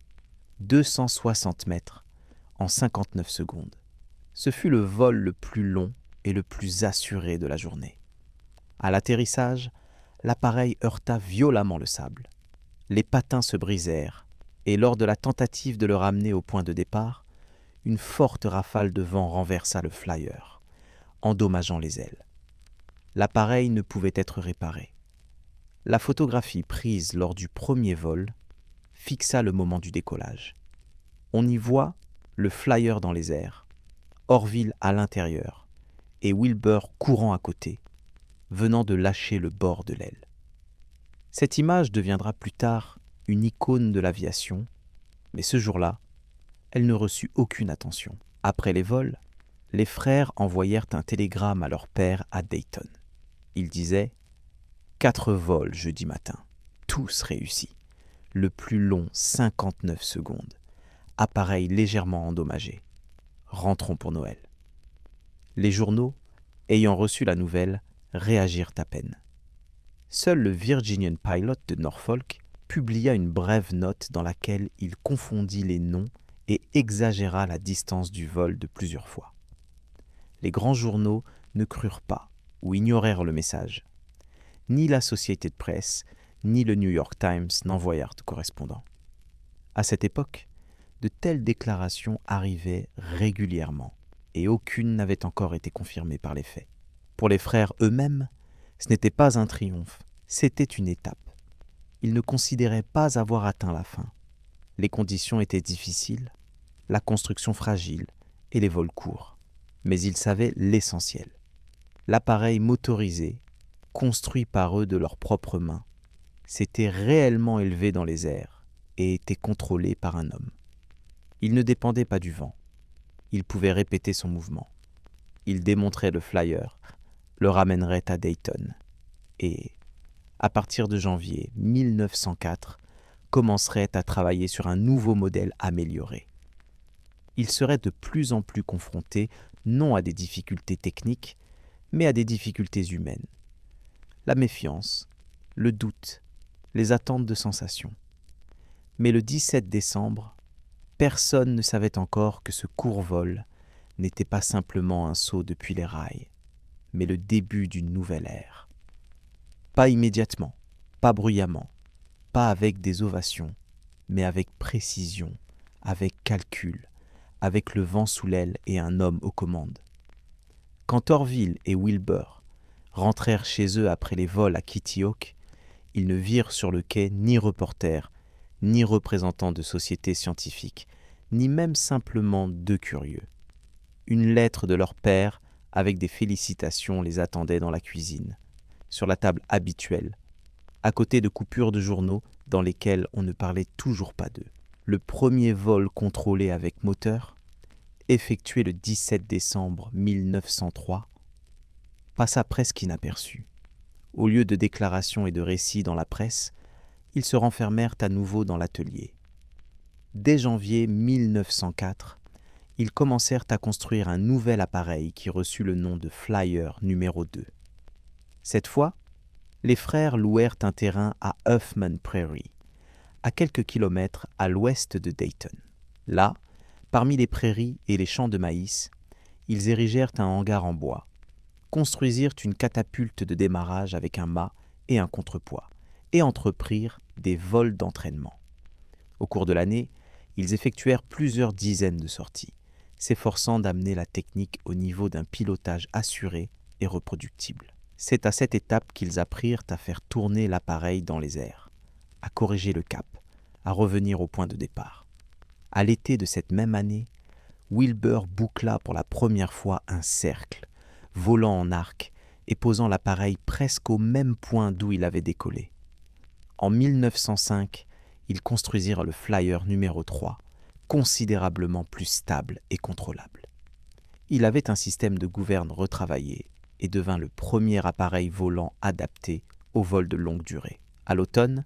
S1: 260 mètres, en 59 secondes. Ce fut le vol le plus long et le plus assuré de la journée. À l'atterrissage, l'appareil heurta violemment le sable. Les patins se brisèrent, et lors de la tentative de le ramener au point de départ, une forte rafale de vent renversa le flyer, endommageant les ailes. L'appareil ne pouvait être réparé. La photographie prise lors du premier vol fixa le moment du décollage. On y voit le flyer dans les airs, Orville à l'intérieur et Wilbur courant à côté, venant de lâcher le bord de l'aile. Cette image deviendra plus tard une icône de l'aviation, mais ce jour-là, elle ne reçut aucune attention. Après les vols, les frères envoyèrent un télégramme à leur père à Dayton. Il disait « 4 vols jeudi matin, tous réussis. Le plus long 59 secondes. Appareil légèrement endommagé. Rentrons pour Noël. » Les journaux, ayant reçu la nouvelle, réagirent à peine. Seul le Virginian Pilot de Norfolk publia une brève note dans laquelle il confondit les noms et exagéra la distance du vol de plusieurs fois. Les grands journaux ne crurent pas ou ignorèrent le message. Ni la société de presse, ni le New York Times n'envoyèrent de correspondant. À cette époque, de telles déclarations arrivaient régulièrement et aucune n'avait encore été confirmée par les faits. Pour les frères eux-mêmes, ce n'était pas un triomphe, c'était une étape. Ils ne considéraient pas avoir atteint la fin. Les conditions étaient difficiles, la construction fragile et les vols courts. Mais ils savaient l'essentiel. L'appareil motorisé, construit par eux de leurs propres mains, s'était réellement élevé dans les airs et était contrôlé par un homme. Il ne dépendait pas du vent. Il pouvait répéter son mouvement. Il démonterait le flyer, le ramènerait à Dayton et, à partir de janvier 1904, commencerait à travailler sur un nouveau modèle amélioré. Il serait de plus en plus confronté non à des difficultés techniques, mais à des difficultés humaines. La méfiance, le doute, les attentes de sensations. Mais le 17 décembre, personne ne savait encore que ce court vol n'était pas simplement un saut depuis les rails, mais le début d'une nouvelle ère. Pas immédiatement, pas bruyamment, pas avec des ovations, mais avec précision, avec calcul, avec le vent sous l'aile et un homme aux commandes. Quand Orville et Wilbur rentrèrent chez eux après les vols à Kitty Hawk, ils ne virent sur le quai ni reporters, ni représentants de sociétés scientifiques, ni même simplement 2 curieux. Une lettre de leur père avec des félicitations les attendait dans la cuisine, sur la table habituelle, à côté de coupures de journaux dans lesquelles on ne parlait toujours pas d'eux. Le premier vol contrôlé avec moteur, effectué le 17 décembre 1903, passa presque inaperçu. Au lieu de déclarations et de récits dans la presse, ils se renfermèrent à nouveau dans l'atelier. Dès janvier 1904, ils commencèrent à construire un nouvel appareil qui reçut le nom de Flyer numéro 2. Cette fois, les frères louèrent un terrain à Huffman Prairie, à quelques kilomètres à l'ouest de Dayton. Là, parmi les prairies et les champs de maïs, ils érigèrent un hangar en bois, construisirent une catapulte de démarrage avec un mât et un contrepoids, et entreprirent des vols d'entraînement. Au cours de l'année, ils effectuèrent plusieurs dizaines de sorties, s'efforçant d'amener la technique au niveau d'un pilotage assuré et reproductible. C'est à cette étape qu'ils apprirent à faire tourner l'appareil dans les airs, à corriger le cap, à revenir au point de départ. À l'été de cette même année, Wilbur boucla pour la première fois un cercle, volant en arc et posant l'appareil presque au même point d'où il avait décollé. En 1905, ils construisirent le Flyer numéro 3, considérablement plus stable et contrôlable. Il avait un système de gouverne retravaillé et devint le premier appareil volant adapté au vol de longue durée. À l'automne,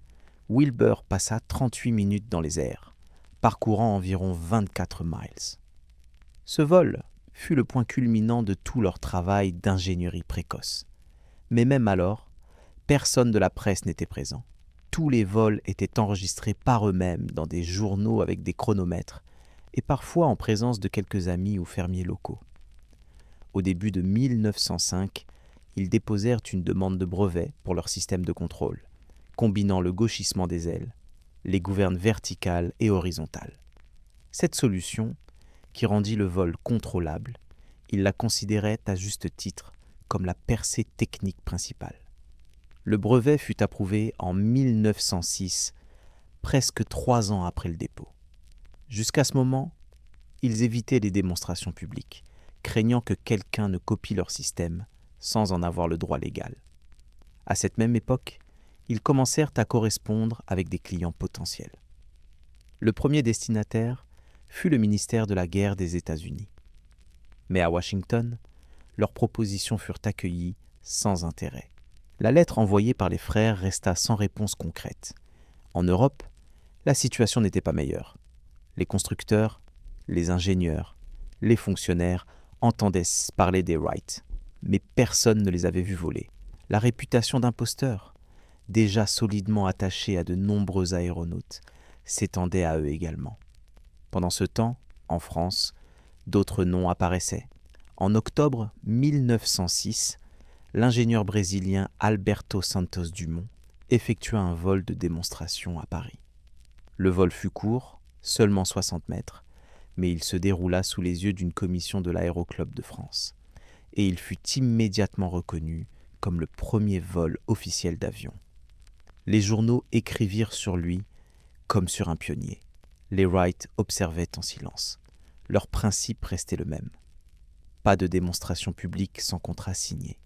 S1: Wilbur passa 38 minutes dans les airs, parcourant environ 24 miles. Ce vol fut le point culminant de tout leur travail d'ingénierie précoce. Mais même alors, personne de la presse n'était présent. Tous les vols étaient enregistrés par eux-mêmes dans des journaux avec des chronomètres et parfois en présence de quelques amis ou fermiers locaux. Au début de 1905, ils déposèrent une demande de brevet pour leur système de contrôle, combinant le gauchissement des ailes, les gouvernes verticales et horizontales. Cette solution, qui rendit le vol contrôlable, ils la considéraient à juste titre comme la percée technique principale. Le brevet fut approuvé en 1906, presque 3 ans après le dépôt. Jusqu'à ce moment, ils évitaient les démonstrations publiques, craignant que quelqu'un ne copie leur système sans en avoir le droit légal. À cette même époque, ils commencèrent à correspondre avec des clients potentiels. Le premier destinataire fut le ministère de la Guerre des États-Unis. Mais à Washington, leurs propositions furent accueillies sans intérêt. La lettre envoyée par les frères resta sans réponse concrète. En Europe, la situation n'était pas meilleure. Les constructeurs, les ingénieurs, les fonctionnaires entendaient parler des Wright, mais personne ne les avait vus voler. La réputation d'imposteurs, déjà solidement attachée à de nombreux aéronautes, s'étendait à eux également. Pendant ce temps, en France, d'autres noms apparaissaient. En octobre 1906, l'ingénieur brésilien Alberto Santos Dumont effectua un vol de démonstration à Paris. Le vol fut court, seulement 60 mètres, mais il se déroula sous les yeux d'une commission de l'Aéroclub de France, et il fut immédiatement reconnu comme le premier vol officiel d'avion. Les journaux écrivirent sur lui comme sur un pionnier. Les Wright observaient en silence. Leur principe restait le même. Pas de démonstration publique sans contrat signé.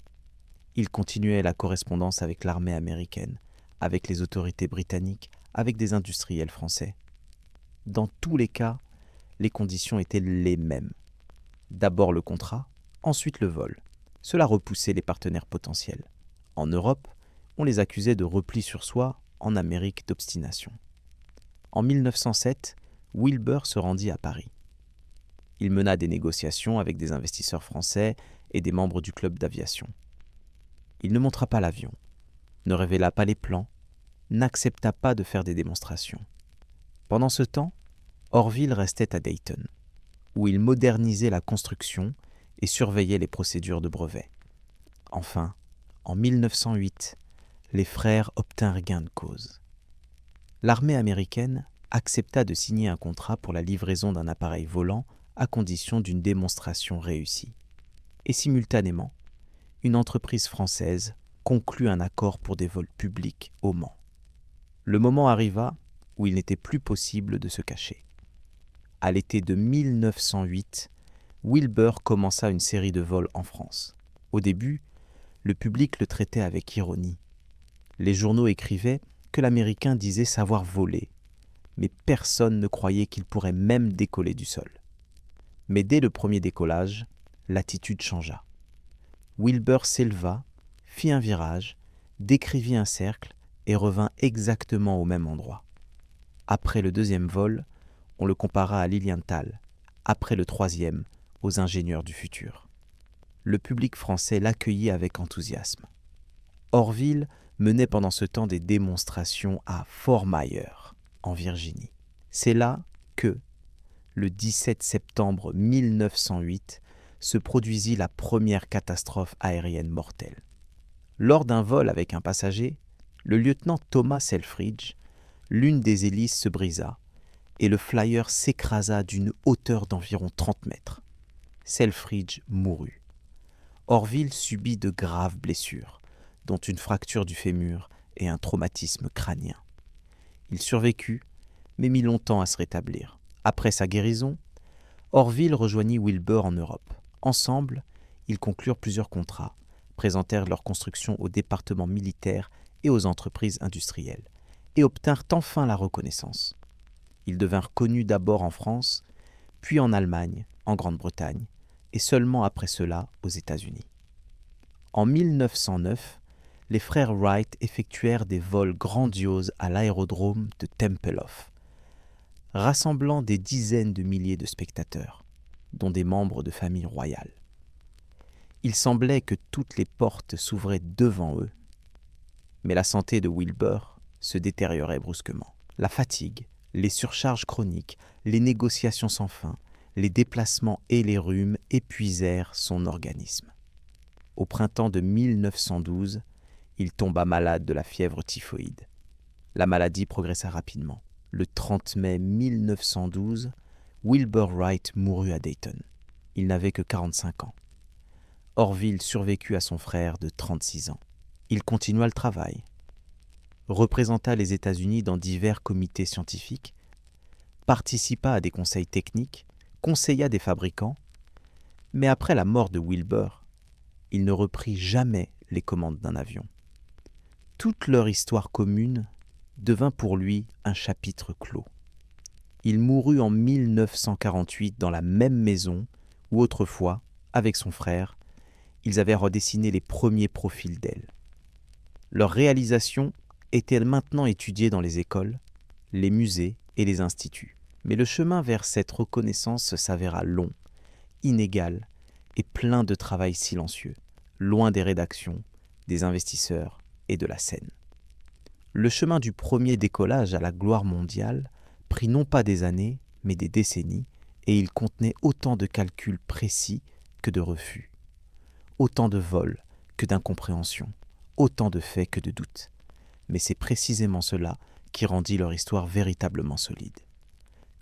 S1: Ils continuaient la correspondance avec l'armée américaine, avec les autorités britanniques, avec des industriels français. Dans tous les cas, les conditions étaient les mêmes. D'abord le contrat, ensuite le vol. Cela repoussait les partenaires potentiels. En Europe, on les accusait de repli sur soi, en Amérique d'obstination. En 1907, Wilbur se rendit à Paris. Il mena des négociations avec des investisseurs français et des membres du club d'aviation. Il ne montra pas l'avion, ne révéla pas les plans, n'accepta pas de faire des démonstrations. Pendant ce temps, Orville restait à Dayton, où il modernisait la construction et surveillait les procédures de brevet. Enfin, en 1908, les frères obtinrent gain de cause. L'armée américaine accepta de signer un contrat pour la livraison d'un appareil volant à condition d'une démonstration réussie. Et simultanément, une entreprise française conclut un accord pour des vols publics au Mans. Le moment arriva où il n'était plus possible de se cacher. À l'été de 1908, Wilbur commença une série de vols en France. Au début, le public le traitait avec ironie. Les journaux écrivaient que l'Américain disait savoir voler, mais personne ne croyait qu'il pourrait même décoller du sol. Mais dès le premier décollage, l'attitude changea. Wilbur s'éleva, fit un virage, décrivit un cercle et revint exactement au même endroit. Après le deuxième vol, on le compara à Lilienthal, après le troisième, aux ingénieurs du futur. Le public français l'accueillit avec enthousiasme. Orville menait pendant ce temps des démonstrations à Fort Myer, en Virginie. C'est là que, le 17 septembre 1908, se produisit la première catastrophe aérienne mortelle. Lors d'un vol avec un passager, le lieutenant Thomas Selfridge, l'une des hélices se brisa et le flyer s'écrasa d'une hauteur d'environ 30 mètres. Selfridge mourut. Orville subit de graves blessures, dont une fracture du fémur et un traumatisme crânien. Il survécut, mais mit longtemps à se rétablir. Après sa guérison, Orville rejoignit Wilbur en Europe. Ensemble, ils conclurent plusieurs contrats, présentèrent leur construction au département militaire et aux entreprises industrielles, et obtinrent enfin la reconnaissance. Ils devinrent connus d'abord en France, puis en Allemagne, en Grande-Bretagne, et seulement après cela aux États-Unis. En 1909, les frères Wright effectuèrent des vols grandioses à l'aérodrome de Tempelhof, rassemblant des dizaines de milliers de spectateurs, dont des membres de familles royales. Il semblait que toutes les portes s'ouvraient devant eux, mais la santé de Wilbur se détériorait brusquement. La fatigue, les surcharges chroniques, les négociations sans fin, les déplacements et les rhumes épuisèrent son organisme. Au printemps de 1912, il tomba malade de la fièvre typhoïde. La maladie progressa rapidement. Le 30 mai 1912, Wilbur Wright mourut à Dayton. Il n'avait que 45 ans. Orville survécut à son frère de 36 ans. Il continua le travail, représenta les États-Unis dans divers comités scientifiques, participa à des conseils techniques, conseilla des fabricants, mais après la mort de Wilbur, il ne reprit jamais les commandes d'un avion. Toute leur histoire commune devint pour lui un chapitre clos. Il mourut en 1948 dans la même maison où autrefois, avec son frère, ils avaient redessiné les premiers profils d'elle. Leur réalisation était maintenant étudiée dans les écoles, les musées et les instituts. Mais le chemin vers cette reconnaissance s'avéra long, inégal et plein de travail silencieux, loin des rédactions, des investisseurs et de la scène. Le chemin du premier décollage à la gloire mondiale prit non pas des années, mais des décennies, et il contenait autant de calculs précis que de refus, autant de vols que d'incompréhensions, autant de faits que de doutes. Mais c'est précisément cela qui rendit leur histoire véritablement solide.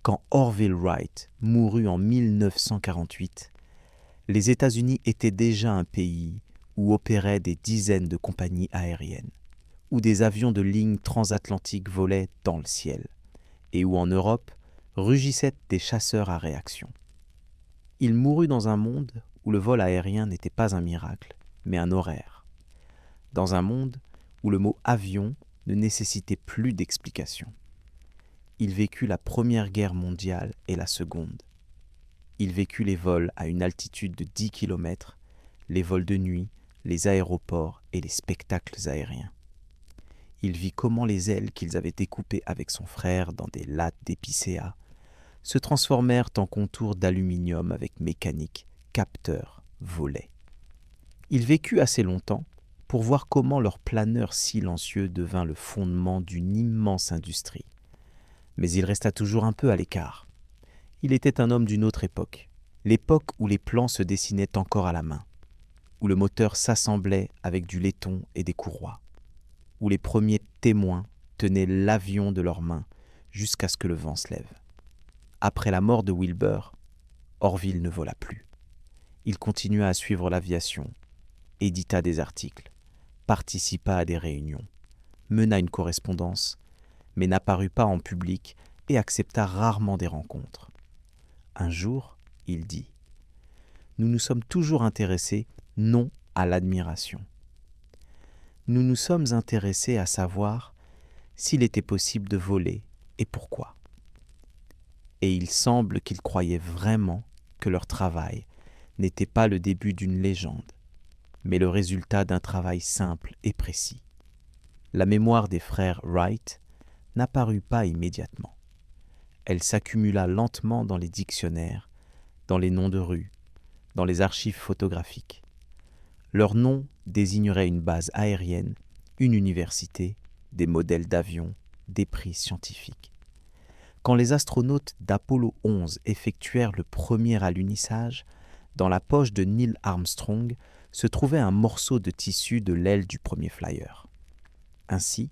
S1: Quand Orville Wright mourut en 1948, les États-Unis étaient déjà un pays où opéraient des dizaines de compagnies aériennes, où des avions de ligne transatlantique volaient dans le ciel, et où en Europe rugissaient des chasseurs à réaction. Il mourut dans un monde où le vol aérien n'était pas un miracle, mais un horaire. Dans un monde où le mot avion ne nécessitait plus d'explication. Il vécut la Première Guerre mondiale et la Seconde. Il vécut les vols à une altitude de 10 km, les vols de nuit, les aéroports et les spectacles aériens. Il vit comment les ailes qu'ils avaient découpées avec son frère dans des lattes d'épicéa se transformèrent en contours d'aluminium avec mécanique, capteurs, volets. Il vécut assez longtemps pour voir comment leur planeur silencieux devint le fondement d'une immense industrie. Mais il resta toujours un peu à l'écart. Il était un homme d'une autre époque, l'époque où les plans se dessinaient encore à la main, où le moteur s'assemblait avec du laiton et des courroies, où les premiers témoins tenaient l'avion de leurs mains jusqu'à ce que le vent se lève. Après la mort de Wilbur, Orville ne vola plus. Il continua à suivre l'aviation, édita des articles, participa à des réunions, mena une correspondance, mais n'apparut pas en public et accepta rarement des rencontres. Un jour, il dit « Nous nous sommes toujours intéressés non à l'admiration. Nous nous sommes intéressés à savoir s'il était possible de voler et pourquoi. » Et il semble qu'ils croyaient vraiment que leur travail n'était pas le début d'une légende, mais le résultat d'un travail simple et précis. La mémoire des frères Wright n'apparut pas immédiatement. Elle s'accumula lentement dans les dictionnaires, dans les noms de rues, dans les archives photographiques. Leurs noms désigneraient une base aérienne, une université, des modèles d'avions, des prix scientifiques. Quand les astronautes d'Apollo 11 effectuèrent le premier alunissage, Dans la poche de Neil Armstrong se trouvait un morceau de tissu de l'aile du premier flyer. Ainsi,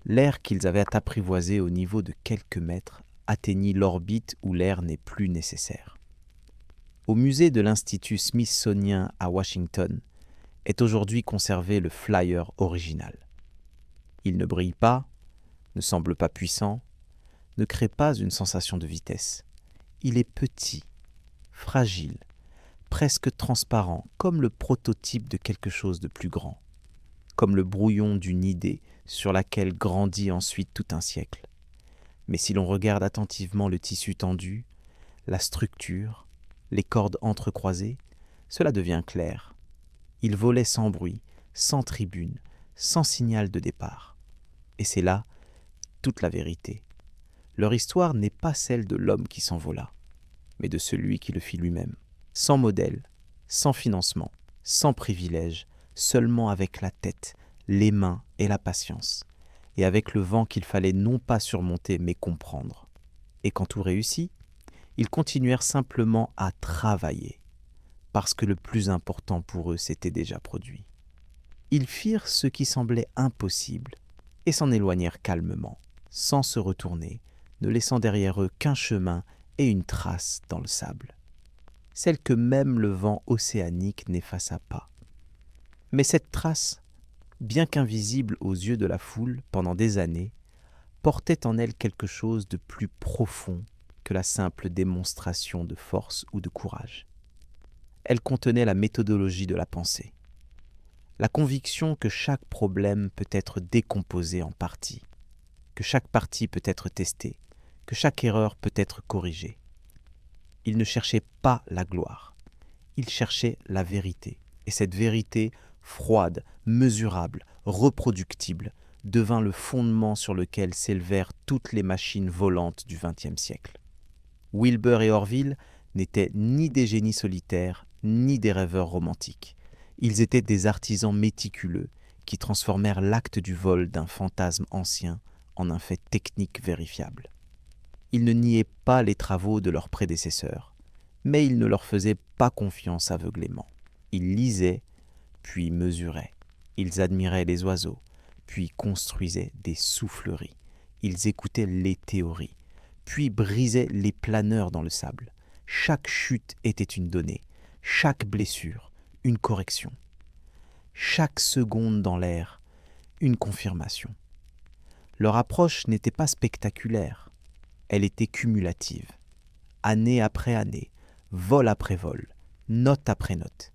S1: l'air qu'ils avaient apprivoisé au niveau de quelques mètres atteignit l'orbite où l'air n'est plus nécessaire. Au musée de l'Institut Smithsonien à Washington est aujourd'hui conservé le flyer original. Il ne brille pas, ne semble pas puissant, ne crée pas une sensation de vitesse. Il est petit, fragile, presque transparent, comme le prototype de quelque chose de plus grand, comme le brouillon d'une idée sur laquelle grandit ensuite tout un siècle. Mais si l'on regarde attentivement le tissu tendu, la structure, les cordes entrecroisées, cela devient clair. Il volait sans bruit, sans tribune, sans signal de départ. Et c'est là toute la vérité. Leur histoire n'est pas celle de l'homme qui s'envola, mais de celui qui le fit lui-même, sans modèle, sans financement, sans privilège, seulement avec la tête, les mains et la patience, et avec le vent qu'il fallait non pas surmonter mais comprendre. Et quand tout réussit, ils continuèrent simplement à travailler, parce que le plus important pour eux s'était déjà produit. Ils firent ce qui semblait impossible et s'en éloignèrent calmement, sans se retourner, ne laissant derrière eux qu'un chemin et une trace dans le sable, celle que même le vent océanique n'effaça pas. Mais cette trace, bien qu'invisible aux yeux de la foule pendant des années, portait en elle quelque chose de plus profond que la simple démonstration de force ou de courage. Elle contenait la méthodologie de la pensée, la conviction que chaque problème peut être décomposé en parties, que chaque partie peut être testée, que chaque erreur peut être corrigée. Il ne cherchait pas la gloire, il cherchait la vérité. Et cette vérité, froide, mesurable, reproductible, devint le fondement sur lequel s'élevèrent toutes les machines volantes du XXe siècle. Wilbur et Orville n'étaient ni des génies solitaires, ni des rêveurs romantiques. Ils étaient des artisans méticuleux qui transformèrent l'acte du vol d'un fantasme ancien en un fait technique vérifiable. Ils ne niaient pas les travaux de leurs prédécesseurs, mais ils ne leur faisaient pas confiance aveuglément. Ils lisaient, puis mesuraient. Ils admiraient les oiseaux, puis construisaient des souffleries. Ils écoutaient les théories, puis brisaient les planeurs dans le sable. Chaque chute était une donnée, chaque blessure, une correction. Chaque seconde dans l'air, une confirmation. Leur approche n'était pas spectaculaire, elle était cumulative. Année après année, vol après vol, note après note.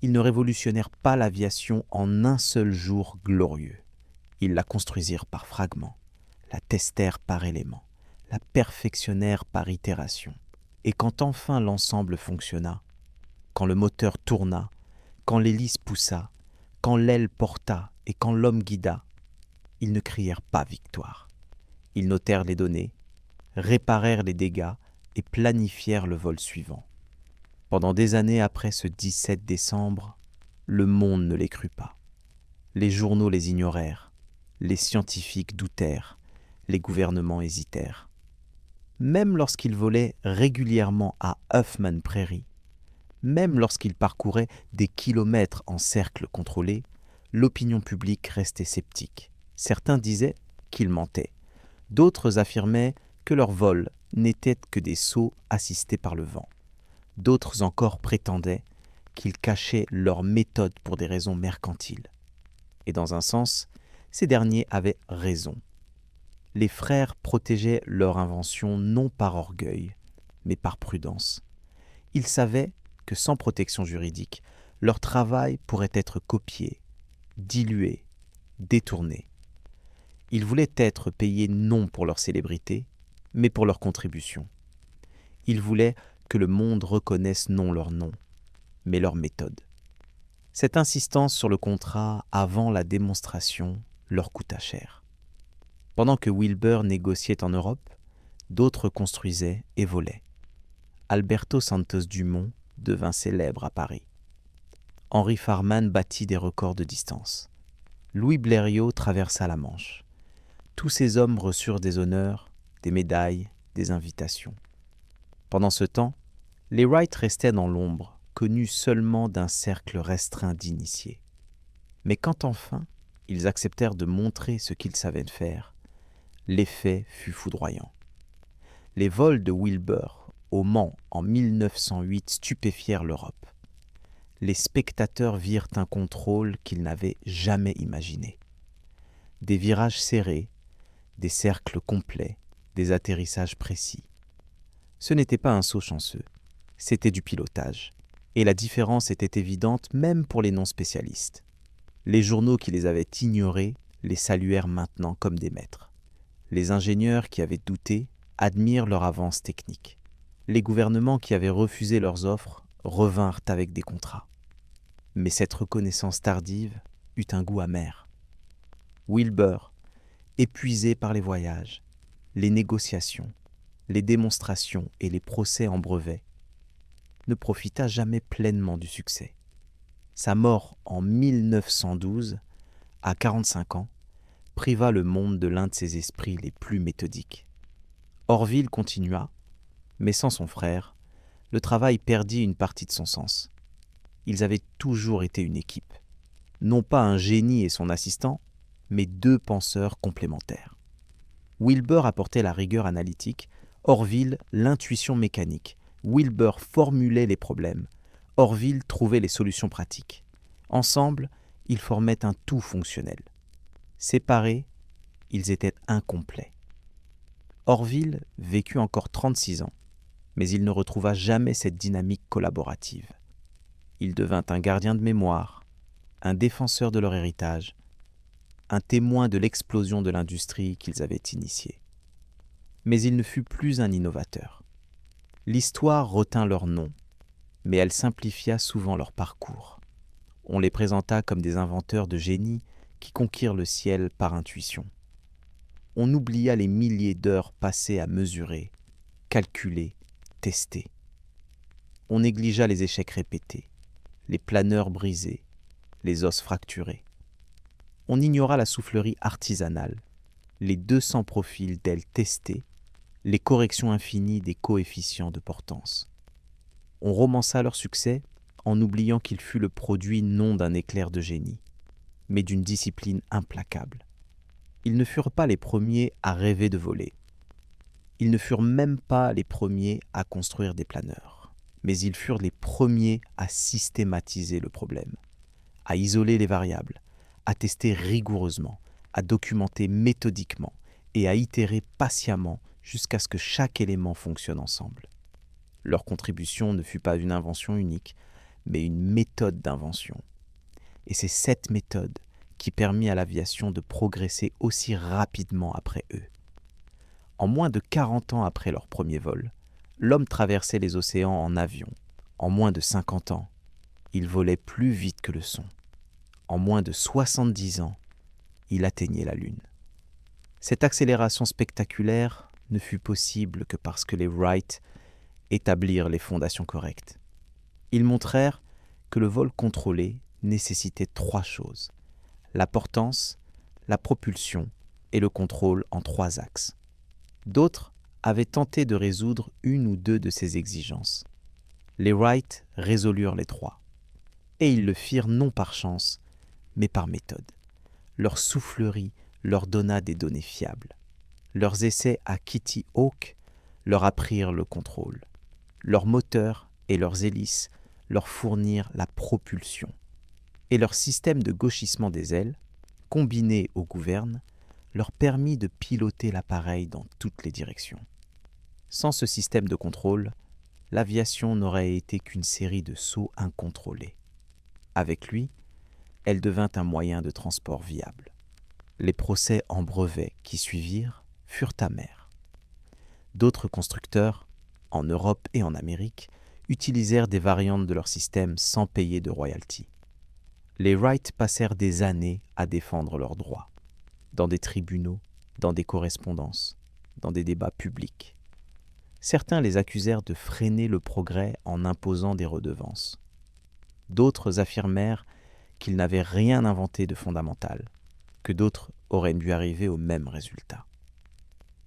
S1: Ils ne révolutionnèrent pas l'aviation en un seul jour glorieux. Ils la construisirent par fragments, la testèrent par éléments, la perfectionnèrent par itération. Et quand enfin l'ensemble fonctionna, quand le moteur tourna, quand l'hélice poussa, quand l'aile porta et quand l'homme guida, ils ne crièrent pas victoire. Ils notèrent les données, réparèrent les dégâts et planifièrent le vol suivant. Pendant des années après ce 17 décembre, le monde ne les crut pas. Les journaux les ignorèrent, les scientifiques doutèrent, les gouvernements hésitèrent. Même lorsqu'ils volaient régulièrement à Huffman Prairie, même lorsqu'ils parcouraient des kilomètres en cercle contrôlé, l'opinion publique restait sceptique. Certains disaient qu'ils mentaient. D'autres affirmaient que leur vol n'était que des sauts assistés par le vent. D'autres encore prétendaient qu'ils cachaient leur méthode pour des raisons mercantiles. Et dans un sens, ces derniers avaient raison. Les frères protégeaient leur invention non par orgueil, mais par prudence. Ils savaient que sans protection juridique, leur travail pourrait être copié, dilué, détourné. Ils voulaient être payés non pour leur célébrité, mais pour leur contribution. Ils voulaient que le monde reconnaisse non leur nom, mais leur méthode. Cette insistance sur le contrat avant la démonstration leur coûta cher. Pendant que Wilbur négociait en Europe, d'autres construisaient et volaient. Alberto Santos Dumont devint célèbre à Paris. Henry Farman battit des records de distance. Louis Blériot traversa la Manche. Tous ces hommes reçurent des honneurs, des médailles, des invitations. Pendant ce temps, les Wright restaient dans l'ombre, connus seulement d'un cercle restreint d'initiés. Mais quand enfin ils acceptèrent de montrer ce qu'ils savaient faire, l'effet fut foudroyant. Les vols de Wilbur au Mans en 1908 stupéfièrent l'Europe. Les spectateurs virent un contrôle qu'ils n'avaient jamais imaginé. Des virages serrés, des cercles complets, des atterrissages précis. Ce n'était pas un saut chanceux, c'était du pilotage. Et la différence était évidente même pour les non-spécialistes. Les journaux qui les avaient ignorés les saluèrent maintenant comme des maîtres. Les ingénieurs qui avaient douté admirent leur avance technique. Les gouvernements qui avaient refusé leurs offres revinrent avec des contrats. Mais cette reconnaissance tardive eut un goût amer. Wilbur, épuisé par les voyages, les négociations, les démonstrations et les procès en brevet, ne profita jamais pleinement du succès. Sa mort en 1912, à 45 ans, priva le monde de l'un de ses esprits les plus méthodiques. Orville continua, mais sans son frère, le travail perdit une partie de son sens. Ils avaient toujours été une équipe, non pas un génie et son assistant, mais deux penseurs complémentaires. Wilbur apportait la rigueur analytique, Orville l'intuition mécanique. Wilbur formulait les problèmes, Orville trouvait les solutions pratiques. Ensemble, ils formaient un tout fonctionnel. Séparés, ils étaient incomplets. Orville vécut encore 36 ans, mais il ne retrouva jamais cette dynamique collaborative. Il devint un gardien de mémoire, un défenseur de leur héritage, un témoin de l'explosion de l'industrie qu'ils avaient initiée. Mais il ne fut plus un innovateur. L'histoire retint leur nom, mais elle simplifia souvent leur parcours. On les présenta comme des inventeurs de génie qui conquirent le ciel par intuition. On oublia les milliers d'heures passées à mesurer, calculer, tester. On négligea les échecs répétés, les planeurs brisés, les os fracturés. On ignora la soufflerie artisanale, les 200 profils d'ailes testés, les corrections infinies des coefficients de portance. On romança leur succès en oubliant qu'il fut le produit non d'un éclair de génie, mais d'une discipline implacable. Ils ne furent pas les premiers à rêver de voler. Ils ne furent même pas les premiers à construire des planeurs, mais ils furent les premiers à systématiser le problème, à isoler les variables, à tester rigoureusement, à documenter méthodiquement et à itérer patiemment jusqu'à ce que chaque élément fonctionne ensemble. Leur contribution ne fut pas une invention unique, mais une méthode d'invention. Et c'est cette méthode qui permit à l'aviation de progresser aussi rapidement après eux. En moins de 40 ans après leur premier vol, l'homme traversait les océans en avion. En moins de 50 ans, il volait plus vite que le son. En moins de 70 ans, il atteignait la Lune. Cette accélération spectaculaire ne fut possible que parce que les Wright établirent les fondations correctes. Ils montrèrent que le vol contrôlé nécessitait 3 choses: la portance, la propulsion et le contrôle en 3 axes. D'autres avaient tenté de résoudre une ou 2 de ces exigences. Les Wright résolurent les 3. Et ils le firent non par chance, mais par méthode. Leur soufflerie leur donna des données fiables. Leurs essais à Kitty Hawk leur apprirent le contrôle. Leurs moteurs et leurs hélices leur fournirent la propulsion. Et leur système de gauchissement des ailes, combiné aux gouvernes, leur permit de piloter l'appareil dans toutes les directions. Sans ce système de contrôle, l'aviation n'aurait été qu'une série de sauts incontrôlés. Avec lui, elle devint un moyen de transport viable. Les procès en brevet qui suivirent furent amers. D'autres constructeurs, en Europe et en Amérique, utilisèrent des variantes de leur système sans payer de royalties. Les Wright passèrent des années à défendre leurs droits, dans des tribunaux, dans des correspondances, dans des débats publics. Certains les accusèrent de freiner le progrès en imposant des redevances. D'autres affirmèrent qu'ils n'avaient rien inventé de fondamental, que d'autres auraient dû arriver au même résultat.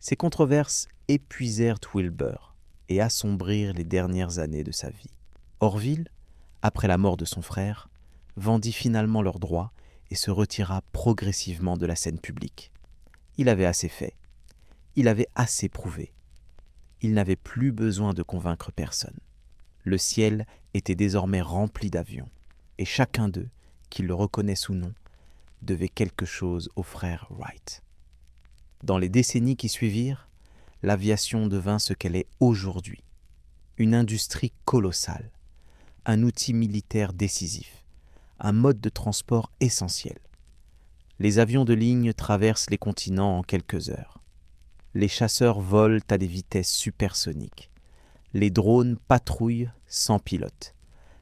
S1: Ces controverses épuisèrent Wilbur et assombrirent les dernières années de sa vie. Orville, après la mort de son frère, vendit finalement leurs droits et se retira progressivement de la scène publique. Il avait assez fait. Il avait assez prouvé. Il n'avait plus besoin de convaincre personne. Le ciel était désormais rempli d'avions, et chacun d'eux, qu'ils le reconnaissent ou non, devait quelque chose aux frères Wright. Dans les décennies qui suivirent, l'aviation devint ce qu'elle est aujourd'hui, une industrie colossale, un outil militaire décisif, un mode de transport essentiel. Les avions de ligne traversent les continents en quelques heures. Les chasseurs volent à des vitesses supersoniques. Les drones patrouillent sans pilote.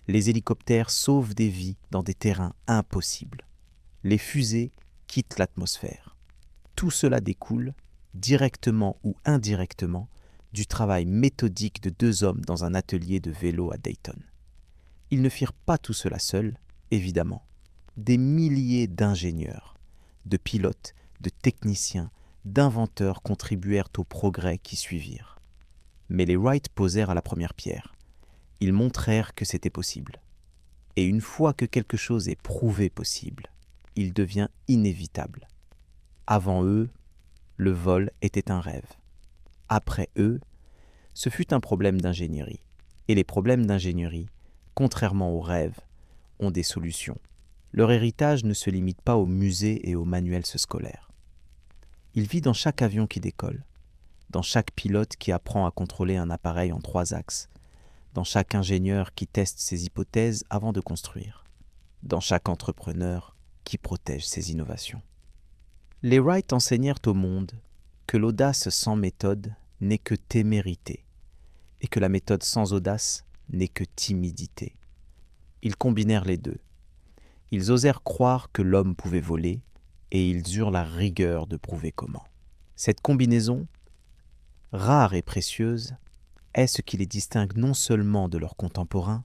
S1: Les hélicoptères sauvent des vies dans des terrains impossibles. Les fusées quittent l'atmosphère. Tout cela découle, directement ou indirectement, du travail méthodique de 2 hommes dans un atelier de vélo à Dayton. Ils ne firent pas tout cela seuls, évidemment. Des milliers d'ingénieurs, de pilotes, de techniciens, d'inventeurs contribuèrent aux progrès qui suivirent. Mais les Wright posèrent à la première pierre. Ils montrèrent que c'était possible. Et une fois que quelque chose est prouvé possible, il devient inévitable. Avant eux, le vol était un rêve. Après eux, ce fut un problème d'ingénierie. Et les problèmes d'ingénierie, contrairement aux rêves, ont des solutions. Leur héritage ne se limite pas aux musées et aux manuels scolaires. Il vit dans chaque avion qui décolle, dans chaque pilote qui apprend à contrôler un appareil en 3 axes, dans chaque ingénieur qui teste ses hypothèses avant de construire, dans chaque entrepreneur qui protège ses innovations. Les Wright enseignèrent au monde que l'audace sans méthode n'est que témérité, et que la méthode sans audace n'est que timidité. Ils combinèrent les deux. Ils osèrent croire que l'homme pouvait voler, et ils eurent la rigueur de prouver comment. Cette combinaison, rare et précieuse, est ce qui les distingue non seulement de leurs contemporains,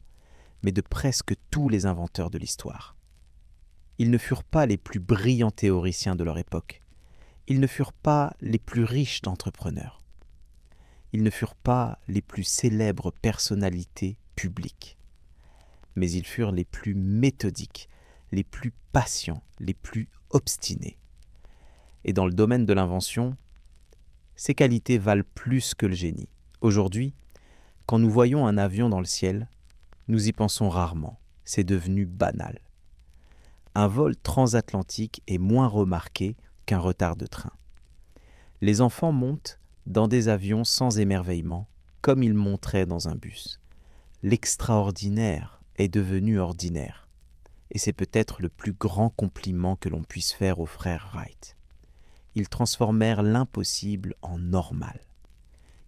S1: mais de presque tous les inventeurs de l'histoire. Ils ne furent pas les plus brillants théoriciens de leur époque. Ils ne furent pas les plus riches d'entrepreneurs. Ils ne furent pas les plus célèbres personnalités publiques. Mais ils furent les plus méthodiques, les plus patients, les plus obstinés. Et dans le domaine de l'invention, ces qualités valent plus que le génie. Aujourd'hui, quand nous voyons un avion dans le ciel, nous y pensons rarement. C'est devenu banal. Un vol transatlantique est moins remarqué qu'un retard de train. Les enfants montent dans des avions sans émerveillement, comme ils monteraient dans un bus. L'extraordinaire est devenu ordinaire. Et c'est peut-être le plus grand compliment que l'on puisse faire aux frères Wright. Ils transformèrent l'impossible en normal.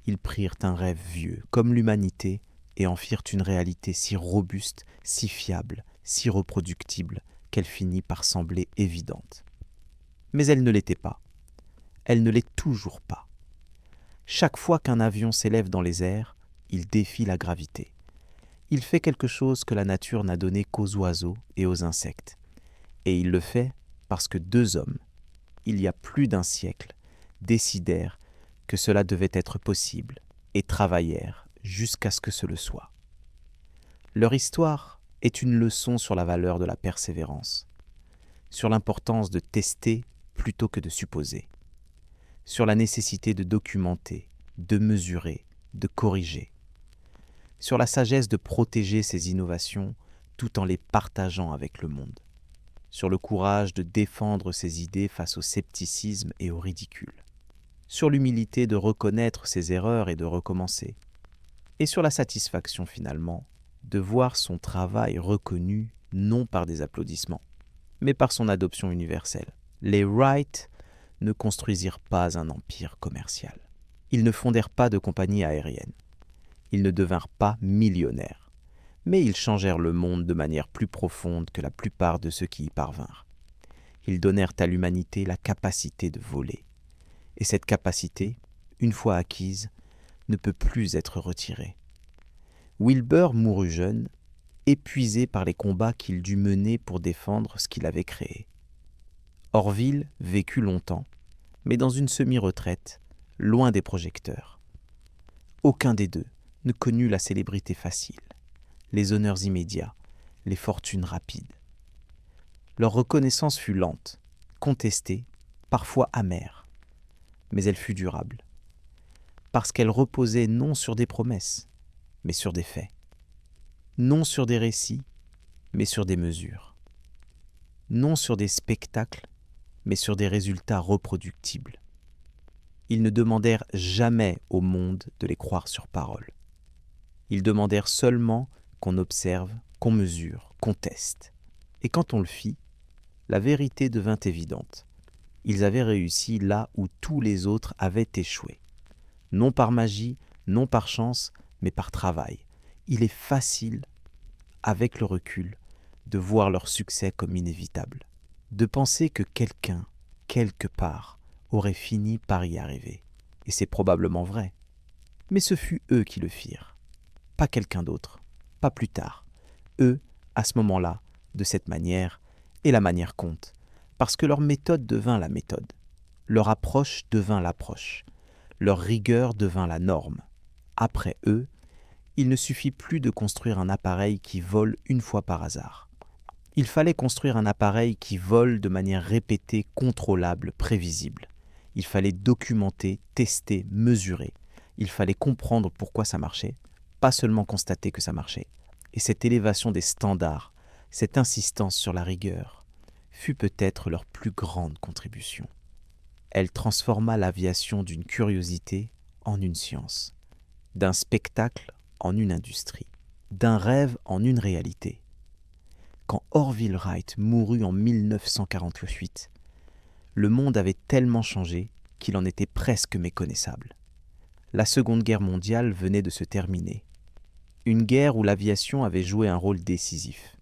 S1: Ils prirent un rêve vieux, comme l'humanité, et en firent une réalité si robuste, si fiable, si reproductible, qu'elle finit par sembler évidente. Mais elle ne l'était pas. Elle ne l'est toujours pas. Chaque fois qu'un avion s'élève dans les airs, il défie la gravité. Il fait quelque chose que la nature n'a donné qu'aux oiseaux et aux insectes. Et il le fait parce que 2 hommes, il y a plus d'1 siècle, décidèrent que cela devait être possible et travaillèrent jusqu'à ce que ce le soit. Leur histoire est une leçon sur la valeur de la persévérance, sur l'importance de tester plutôt que de supposer, sur la nécessité de documenter, de mesurer, de corriger, sur la sagesse de protéger ses innovations tout en les partageant avec le monde, sur le courage de défendre ses idées face au scepticisme et au ridicule, sur l'humilité de reconnaître ses erreurs et de recommencer, et sur la satisfaction finalement de voir son travail reconnu non par des applaudissements, mais par son adoption universelle. Les Wright ne construisirent pas un empire commercial. Ils ne fondèrent pas de compagnie aérienne. Ils ne devinrent pas millionnaires. Mais ils changèrent le monde de manière plus profonde que la plupart de ceux qui y parvinrent. Ils donnèrent à l'humanité la capacité de voler. Et cette capacité, une fois acquise, ne peut plus être retirée. Wilbur mourut jeune, épuisé par les combats qu'il dut mener pour défendre ce qu'il avait créé. Orville vécut longtemps, mais dans une semi-retraite, loin des projecteurs. Aucun des deux ne connut la célébrité facile, les honneurs immédiats, les fortunes rapides. Leur reconnaissance fut lente, contestée, parfois amère, mais elle fut durable, parce qu'elle reposait non sur des promesses, mais sur des faits, non sur des récits, mais sur des mesures, non sur des spectacles, mais sur des résultats reproductibles. Ils ne demandèrent jamais au monde de les croire sur parole. Ils demandèrent seulement qu'on observe, qu'on mesure, qu'on teste. Et quand on le fit, la vérité devint évidente. Ils avaient réussi là où tous les autres avaient échoué. Non par magie, non par chance, mais par travail. Il est facile, avec le recul, de voir leur succès comme inévitable. De penser que quelqu'un, quelque part, aurait fini par y arriver. Et c'est probablement vrai. Mais ce fut eux qui le firent. Pas quelqu'un d'autre. Pas plus tard. Eux, à ce moment-là, de cette manière, et la manière compte. Parce que leur méthode devint la méthode. Leur approche devint l'approche. Leur rigueur devint la norme. Après eux, il ne suffit plus de construire un appareil qui vole une fois par hasard. Il fallait construire un appareil qui vole de manière répétée, contrôlable, prévisible. Il fallait documenter, tester, mesurer. Il fallait comprendre pourquoi ça marchait, pas seulement constater que ça marchait. Et cette élévation des standards, cette insistance sur la rigueur, fut peut-être leur plus grande contribution. Elle transforma l'aviation d'une curiosité en une science, d'un spectacle en une industrie, d'un rêve en une réalité. Quand Orville Wright mourut en 1948, le monde avait tellement changé qu'il en était presque méconnaissable. La Seconde Guerre mondiale venait de se terminer. Une guerre où l'aviation avait joué un rôle décisif.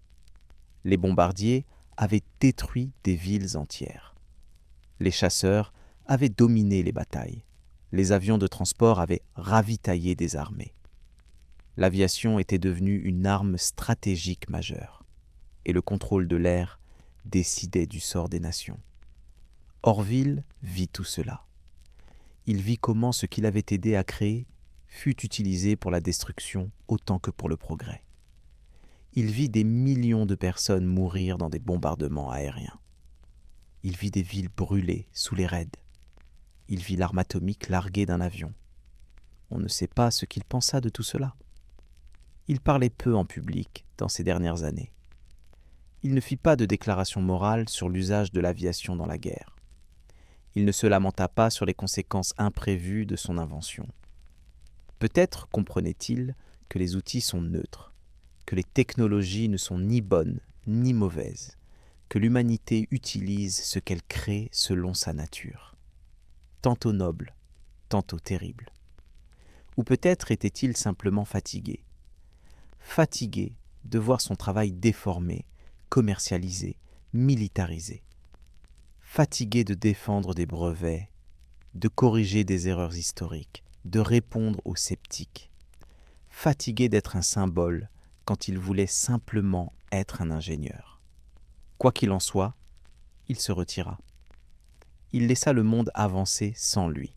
S1: Les bombardiers avaient détruit des villes entières. Les chasseurs avaient dominé les batailles. Les avions de transport avaient ravitaillé des armées. L'aviation était devenue une arme stratégique majeure. Et le contrôle de l'air décidait du sort des nations. Orville vit tout cela. Il vit comment ce qu'il avait aidé à créer fut utilisé pour la destruction autant que pour le progrès. Il vit des millions de personnes mourir dans des bombardements aériens. Il vit des villes brûlées sous les raids. Il vit l'arme atomique larguée d'un avion. On ne sait pas ce qu'il pensa de tout cela. Il parlait peu en public dans ces dernières années. Il ne fit pas de déclaration morale sur l'usage de l'aviation dans la guerre. Il ne se lamenta pas sur les conséquences imprévues de son invention. Peut-être comprenait-il que les outils sont neutres, que les technologies ne sont ni bonnes ni mauvaises, que l'humanité utilise ce qu'elle crée selon sa nature, tantôt noble, tantôt terrible. Ou peut-être était-il simplement fatigué de voir son travail déformé, commercialisé, militarisé, fatigué de défendre des brevets, de corriger des erreurs historiques, de répondre aux sceptiques, fatigué d'être un symbole quand il voulait simplement être un ingénieur. Quoi qu'il en soit, il se retira. Il laissa le monde avancer sans lui.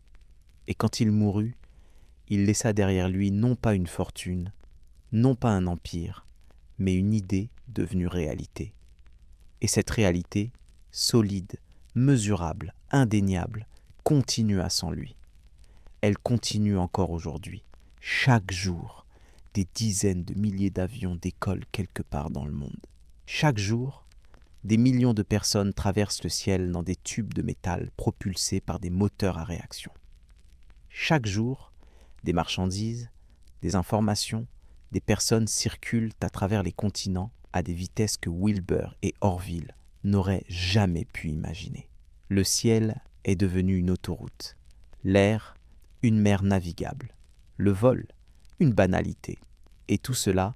S1: Et quand il mourut, il laissa derrière lui non pas une fortune, non pas un empire, mais une idée devenue réalité. Et cette réalité, solide, mesurable, indéniable, continua sans lui. Elle continue encore aujourd'hui. Chaque jour, des dizaines de milliers d'avions décollent quelque part dans le monde. Chaque jour, des millions de personnes traversent le ciel dans des tubes de métal propulsés par des moteurs à réaction. Chaque jour, des marchandises, des informations, des personnes circulent à travers les continents à des vitesses que Wilbur et Orville n'auraient jamais pu imaginer. Le ciel est devenu une autoroute, l'air, une mer navigable, le vol, une banalité. Et tout cela,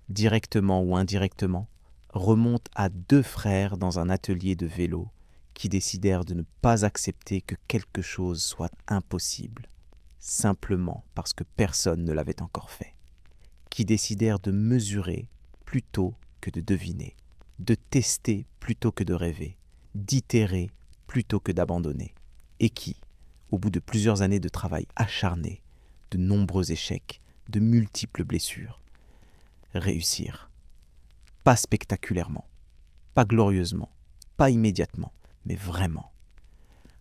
S1: directement ou indirectement, remonte à deux frères dans un atelier de vélo qui décidèrent de ne pas accepter que quelque chose soit impossible, simplement parce que personne ne l'avait encore fait, qui décidèrent de mesurer plutôt que de deviner, de tester plutôt que de rêver, d'itérer plutôt que d'abandonner, et qui, au bout de plusieurs années de travail acharné, de nombreux échecs, de multiples blessures, réussirent. Pas spectaculairement, pas glorieusement, pas immédiatement, mais vraiment.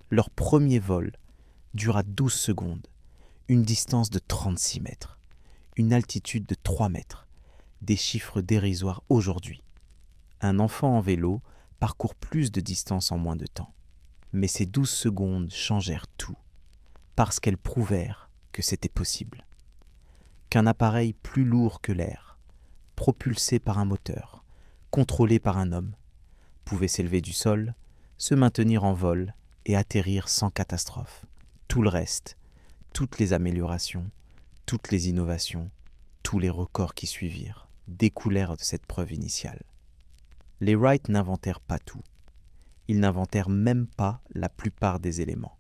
S1: Leur premier vol dura 12 secondes, une distance de 36 mètres, une altitude de 3 mètres, des chiffres dérisoires aujourd'hui. Un enfant en vélo parcourt plus de distance en moins de temps. Mais ces 12 secondes changèrent tout, parce qu'elles prouvèrent que c'était possible. Qu'un appareil plus lourd que l'air, propulsé par un moteur, contrôlé par un homme, pouvait s'élever du sol, se maintenir en vol et atterrir sans catastrophe. Tout le reste, toutes les améliorations, toutes les innovations, tous les records qui suivirent, découlèrent de cette preuve initiale. Les Wright n'inventèrent pas tout. Ils n'inventèrent même pas la plupart des éléments.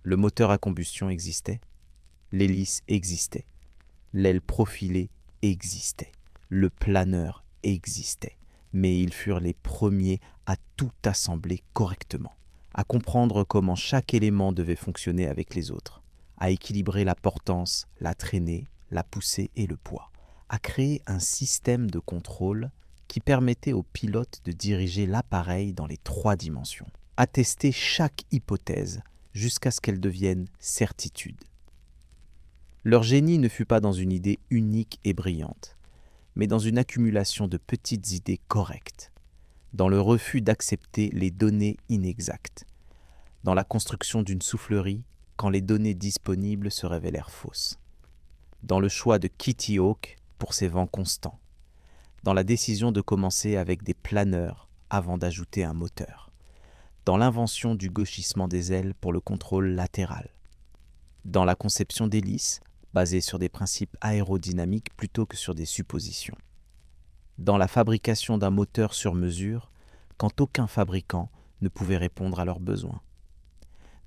S1: Le moteur à combustion existait, l'hélice existait, l'aile profilée existait, le planeur existait, mais ils furent les premiers à tout assembler correctement, à comprendre comment chaque élément devait fonctionner avec les autres, à équilibrer la portance, la traînée, la poussée et le poids, à créer un système de contrôle qui permettait aux pilotes de diriger l'appareil dans les 3 dimensions, à tester chaque hypothèse jusqu'à ce qu'elle devienne certitude. Leur génie ne fut pas dans une idée unique et brillante, mais dans une accumulation de petites idées correctes, dans le refus d'accepter les données inexactes, dans la construction d'une soufflerie quand les données disponibles se révélèrent fausses, dans le choix de Kitty Hawk pour ses vents constants, dans la décision de commencer avec des planeurs avant d'ajouter un moteur, dans l'invention du gauchissement des ailes pour le contrôle latéral, dans la conception d'hélices basée sur des principes aérodynamiques plutôt que sur des suppositions, dans la fabrication d'un moteur sur mesure quand aucun fabricant ne pouvait répondre à leurs besoins,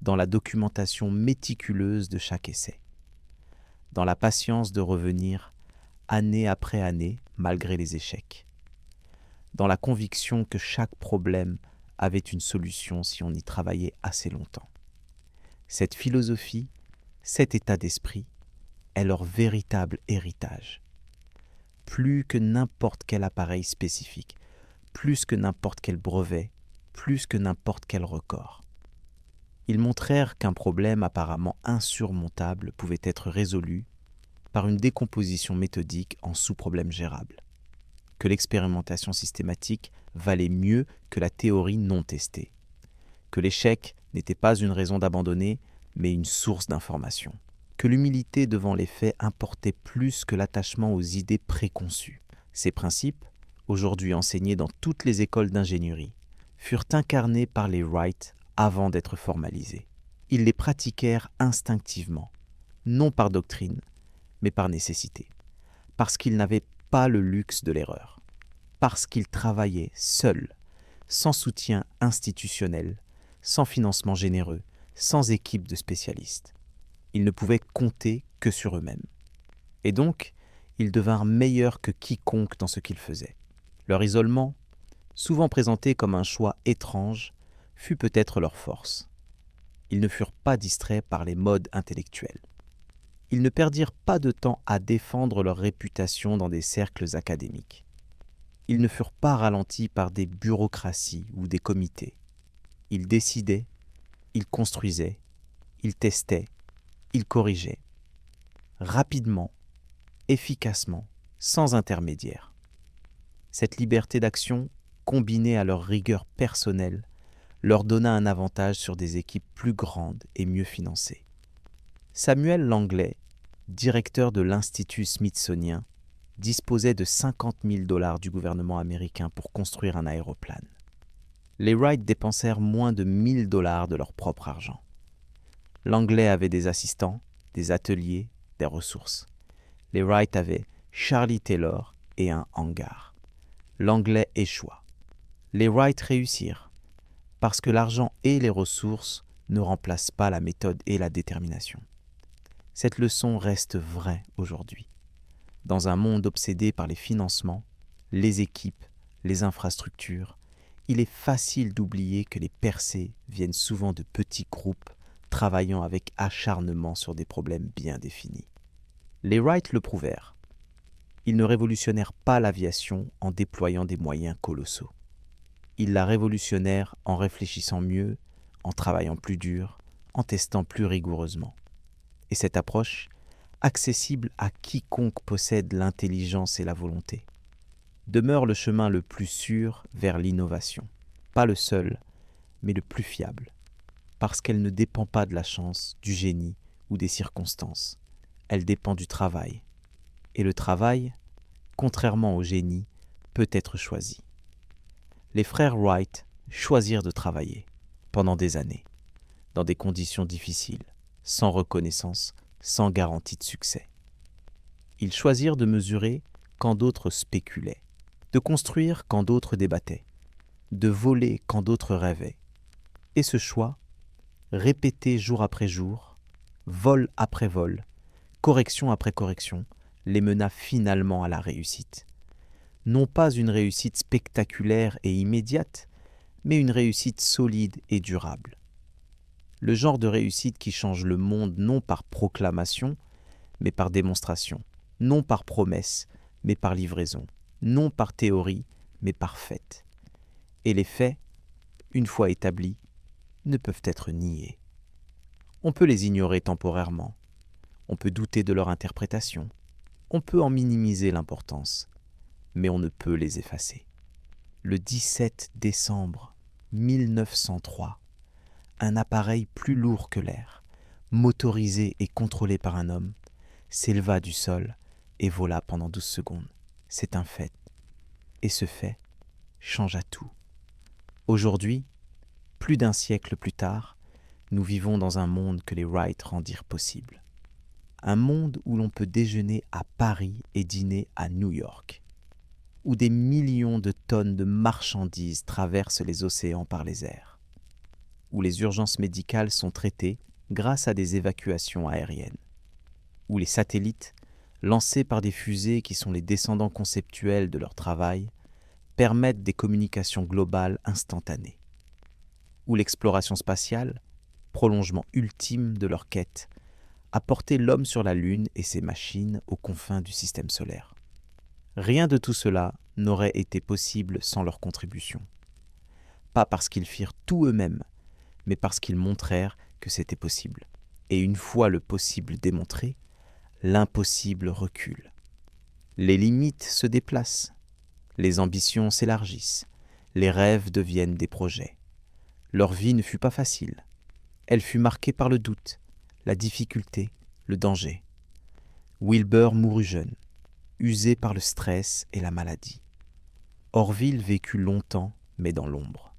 S1: dans la documentation méticuleuse de chaque essai, dans la patience de revenir année après année malgré les échecs, dans la conviction que chaque problème avait une solution si on y travaillait assez longtemps. Cette philosophie, cet état d'esprit, est leur véritable héritage. Plus que n'importe quel appareil spécifique, plus que n'importe quel brevet, plus que n'importe quel record. Ils montrèrent qu'un problème apparemment insurmontable pouvait être résolu par une décomposition méthodique en sous-problèmes gérables, que l'expérimentation systématique valait mieux que la théorie non testée, que l'échec n'était pas une raison d'abandonner, mais une source d'information, que l'humilité devant les faits importait plus que l'attachement aux idées préconçues. Ces principes, aujourd'hui enseignés dans toutes les écoles d'ingénierie, furent incarnés par les Wright avant d'être formalisés. Ils les pratiquèrent instinctivement, non par doctrine, mais par nécessité, parce qu'ils n'avaient pas le luxe de l'erreur, parce qu'ils travaillaient seuls, sans soutien institutionnel, sans financement généreux, sans équipe de spécialistes. Ils ne pouvaient compter que sur eux-mêmes. Et donc, ils devinrent meilleurs que quiconque dans ce qu'ils faisaient. Leur isolement, souvent présenté comme un choix étrange, fut peut-être leur force. Ils ne furent pas distraits par les modes intellectuels. Ils ne perdirent pas de temps à défendre leur réputation dans des cercles académiques. Ils ne furent pas ralentis par des bureaucraties ou des comités. Ils décidaient, ils construisaient, ils testaient, ils corrigeaient. Rapidement, efficacement, sans intermédiaire. Cette liberté d'action, combinée à leur rigueur personnelle, leur donna un avantage sur des équipes plus grandes et mieux financées. Samuel Langley, directeur de l'Institut Smithsonien, disposait de 50 000 $ du gouvernement américain pour construire un aéroplane. Les Wright dépensèrent moins de 1 000 $ de leur propre argent. Langley avait des assistants, des ateliers, des ressources. Les Wright avaient Charlie Taylor et un hangar. Langley échoua. Les Wright réussirent, parce que l'argent et les ressources ne remplacent pas la méthode et la détermination. Cette leçon reste vraie aujourd'hui. Dans un monde obsédé par les financements, les équipes, les infrastructures, il est facile d'oublier que les percées viennent souvent de petits groupes travaillant avec acharnement sur des problèmes bien définis. Les Wright le prouvèrent. Ils ne révolutionnèrent pas l'aviation en déployant des moyens colossaux. Ils la révolutionnèrent en réfléchissant mieux, en travaillant plus dur, en testant plus rigoureusement. Et cette approche, accessible à quiconque possède l'intelligence et la volonté, demeure le chemin le plus sûr vers l'innovation. Pas le seul, mais le plus fiable, parce qu'elle ne dépend pas de la chance, du génie ou des circonstances. Elle dépend du travail. Et le travail, contrairement au génie, peut être choisi. Les frères Wright choisirent de travailler pendant des années, dans des conditions difficiles, sans reconnaissance, sans garantie de succès. Ils choisirent de mesurer quand d'autres spéculaient, de construire quand d'autres débattaient, de voler quand d'autres rêvaient. Et ce choix, répété jour après jour, vol après vol, correction après correction, les mena finalement à la réussite. Non pas une réussite spectaculaire et immédiate, mais une réussite solide et durable. Le genre de réussite qui change le monde non par proclamation, mais par démonstration, non par promesse, mais par livraison, non par théorie, mais par fait. Et les faits, une fois établis, ne peuvent être niés. On peut les ignorer temporairement, on peut douter de leur interprétation, on peut en minimiser l'importance, mais on ne peut les effacer. Le 17 décembre 1903, un appareil plus lourd que l'air, motorisé et contrôlé par un homme, s'éleva du sol et vola pendant 12 secondes. C'est un fait. Et ce fait changea tout. Aujourd'hui, plus d'un siècle plus tard, nous vivons dans un monde que les Wright rendirent possible. Un monde où l'on peut déjeuner à Paris et dîner à New York, où des millions de tonnes de marchandises traversent les océans par les airs, où les urgences médicales sont traitées grâce à des évacuations aériennes, où les satellites, lancés par des fusées qui sont les descendants conceptuels de leur travail, permettent des communications globales instantanées, où l'exploration spatiale, prolongement ultime de leur quête, a porté l'homme sur la Lune et ses machines aux confins du système solaire. Rien de tout cela n'aurait été possible sans leur contribution. Pas parce qu'ils firent tout eux-mêmes, mais parce qu'ils montrèrent que c'était possible. Et une fois le possible démontré, l'impossible recule. Les limites se déplacent, les ambitions s'élargissent, les rêves deviennent des projets. Leur vie ne fut pas facile. Elle fut marquée par le doute, la difficulté, le danger. Wilbur mourut jeune, usé par le stress et la maladie. Orville vécut longtemps, mais dans l'ombre,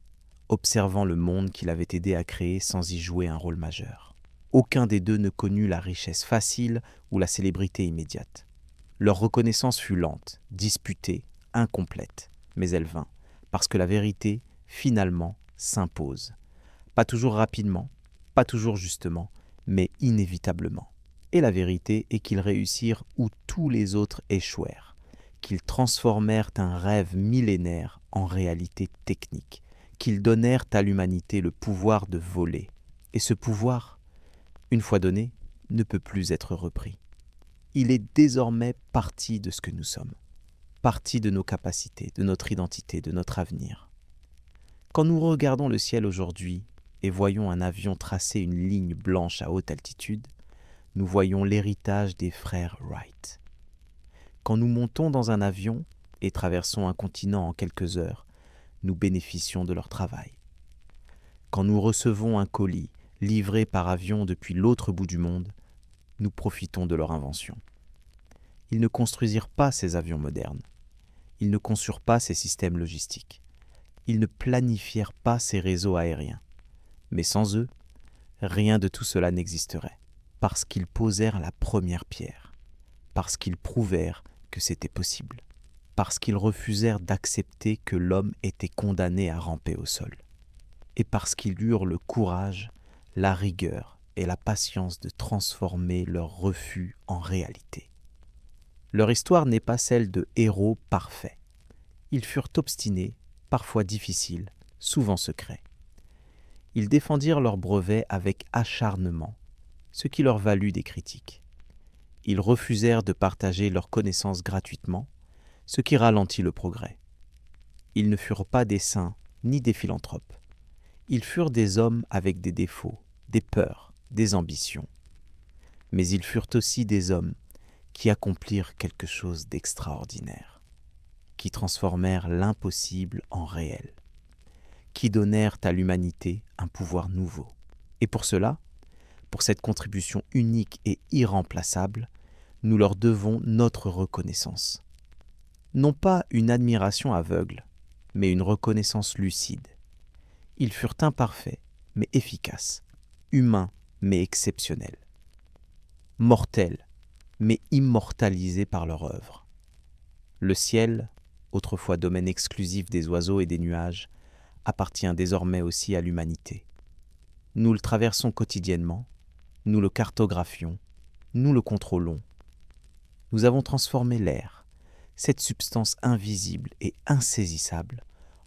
S1: observant le monde qu'il avait aidé à créer sans y jouer un rôle majeur. Aucun des deux ne connut la richesse facile ou la célébrité immédiate. Leur reconnaissance fut lente, disputée, incomplète, mais elle vint, parce que la vérité, finalement, s'impose. Pas toujours rapidement, pas toujours justement, mais inévitablement. Et la vérité est qu'ils réussirent où tous les autres échouèrent, qu'ils transformèrent un rêve millénaire en réalité technique, qu'ils donnèrent à l'humanité le pouvoir de voler. Et ce pouvoir, une fois donné, ne peut plus être repris. Il est désormais partie de ce que nous sommes, partie de nos capacités, de notre identité, de notre avenir. Quand nous regardons le ciel aujourd'hui et voyons un avion tracer une ligne blanche à haute altitude, nous voyons l'héritage des frères Wright. Quand nous montons dans un avion et traversons un continent en quelques heures, nous bénéficions de leur travail. Quand nous recevons un colis livré par avion depuis l'autre bout du monde, nous profitons de leur invention. Ils ne construisirent pas ces avions modernes. Ils ne conçurent pas ces systèmes logistiques. Ils ne planifièrent pas ces réseaux aériens. Mais sans eux, rien de tout cela n'existerait. Parce qu'ils posèrent la première pierre, parce qu'ils prouvèrent que c'était possible, parce qu'ils refusèrent d'accepter que l'homme était condamné à ramper au sol, et parce qu'ils eurent le courage, la rigueur et la patience de transformer leur refus en réalité. Leur histoire n'est pas celle de héros parfaits. Ils furent obstinés, parfois difficiles, souvent secrets. Ils défendirent leur brevet avec acharnement, ce qui leur valut des critiques. ils refusèrent de partager leurs connaissances gratuitement, ce qui ralentit le progrès. Ils ne furent pas des saints ni des philanthropes. Ils furent des hommes avec des défauts, des peurs, des ambitions. Mais ils furent aussi des hommes qui accomplirent quelque chose d'extraordinaire, qui transformèrent l'impossible en réel, qui donnèrent à l'humanité un pouvoir nouveau. Et pour cela, pour cette contribution unique et irremplaçable, nous leur devons notre reconnaissance. Non pas une admiration aveugle, mais une reconnaissance lucide. Ils furent imparfaits, mais efficaces, humains, mais exceptionnels, mortels, mais immortalisés par leur œuvre. Le ciel, autrefois domaine exclusif des oiseaux et des nuages, appartient désormais aussi à l'humanité. Nous le traversons quotidiennement, nous le cartographions, nous le contrôlons. Nous avons transformé l'air, cette substance invisible et insaisissable,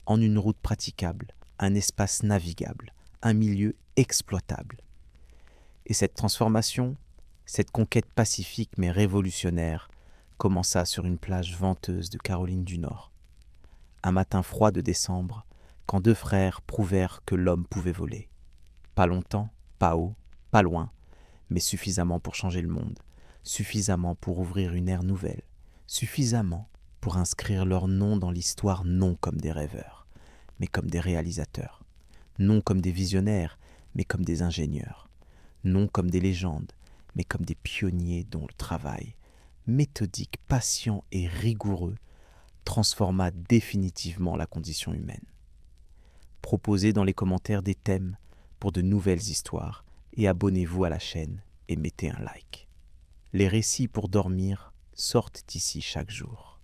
S1: en une route praticable, un espace navigable, un milieu exploitable. Et cette transformation, cette conquête pacifique mais révolutionnaire, commença sur une plage venteuse de Caroline du Nord. Un matin froid de décembre, quand deux frères prouvèrent que l'homme pouvait voler. Pas longtemps, pas haut, pas loin, mais suffisamment pour changer le monde, suffisamment pour ouvrir une ère nouvelle, suffisamment pour inscrire leur nom dans l'histoire non comme des rêveurs, mais comme des réalisateurs, non comme des visionnaires, mais comme des ingénieurs, non comme des légendes, mais comme des pionniers dont le travail, méthodique, patient et rigoureux, transforma définitivement la condition humaine. Proposez dans les commentaires des thèmes pour de nouvelles histoires et abonnez-vous à la chaîne et mettez un like. Les récits pour dormir sortent ici chaque jour.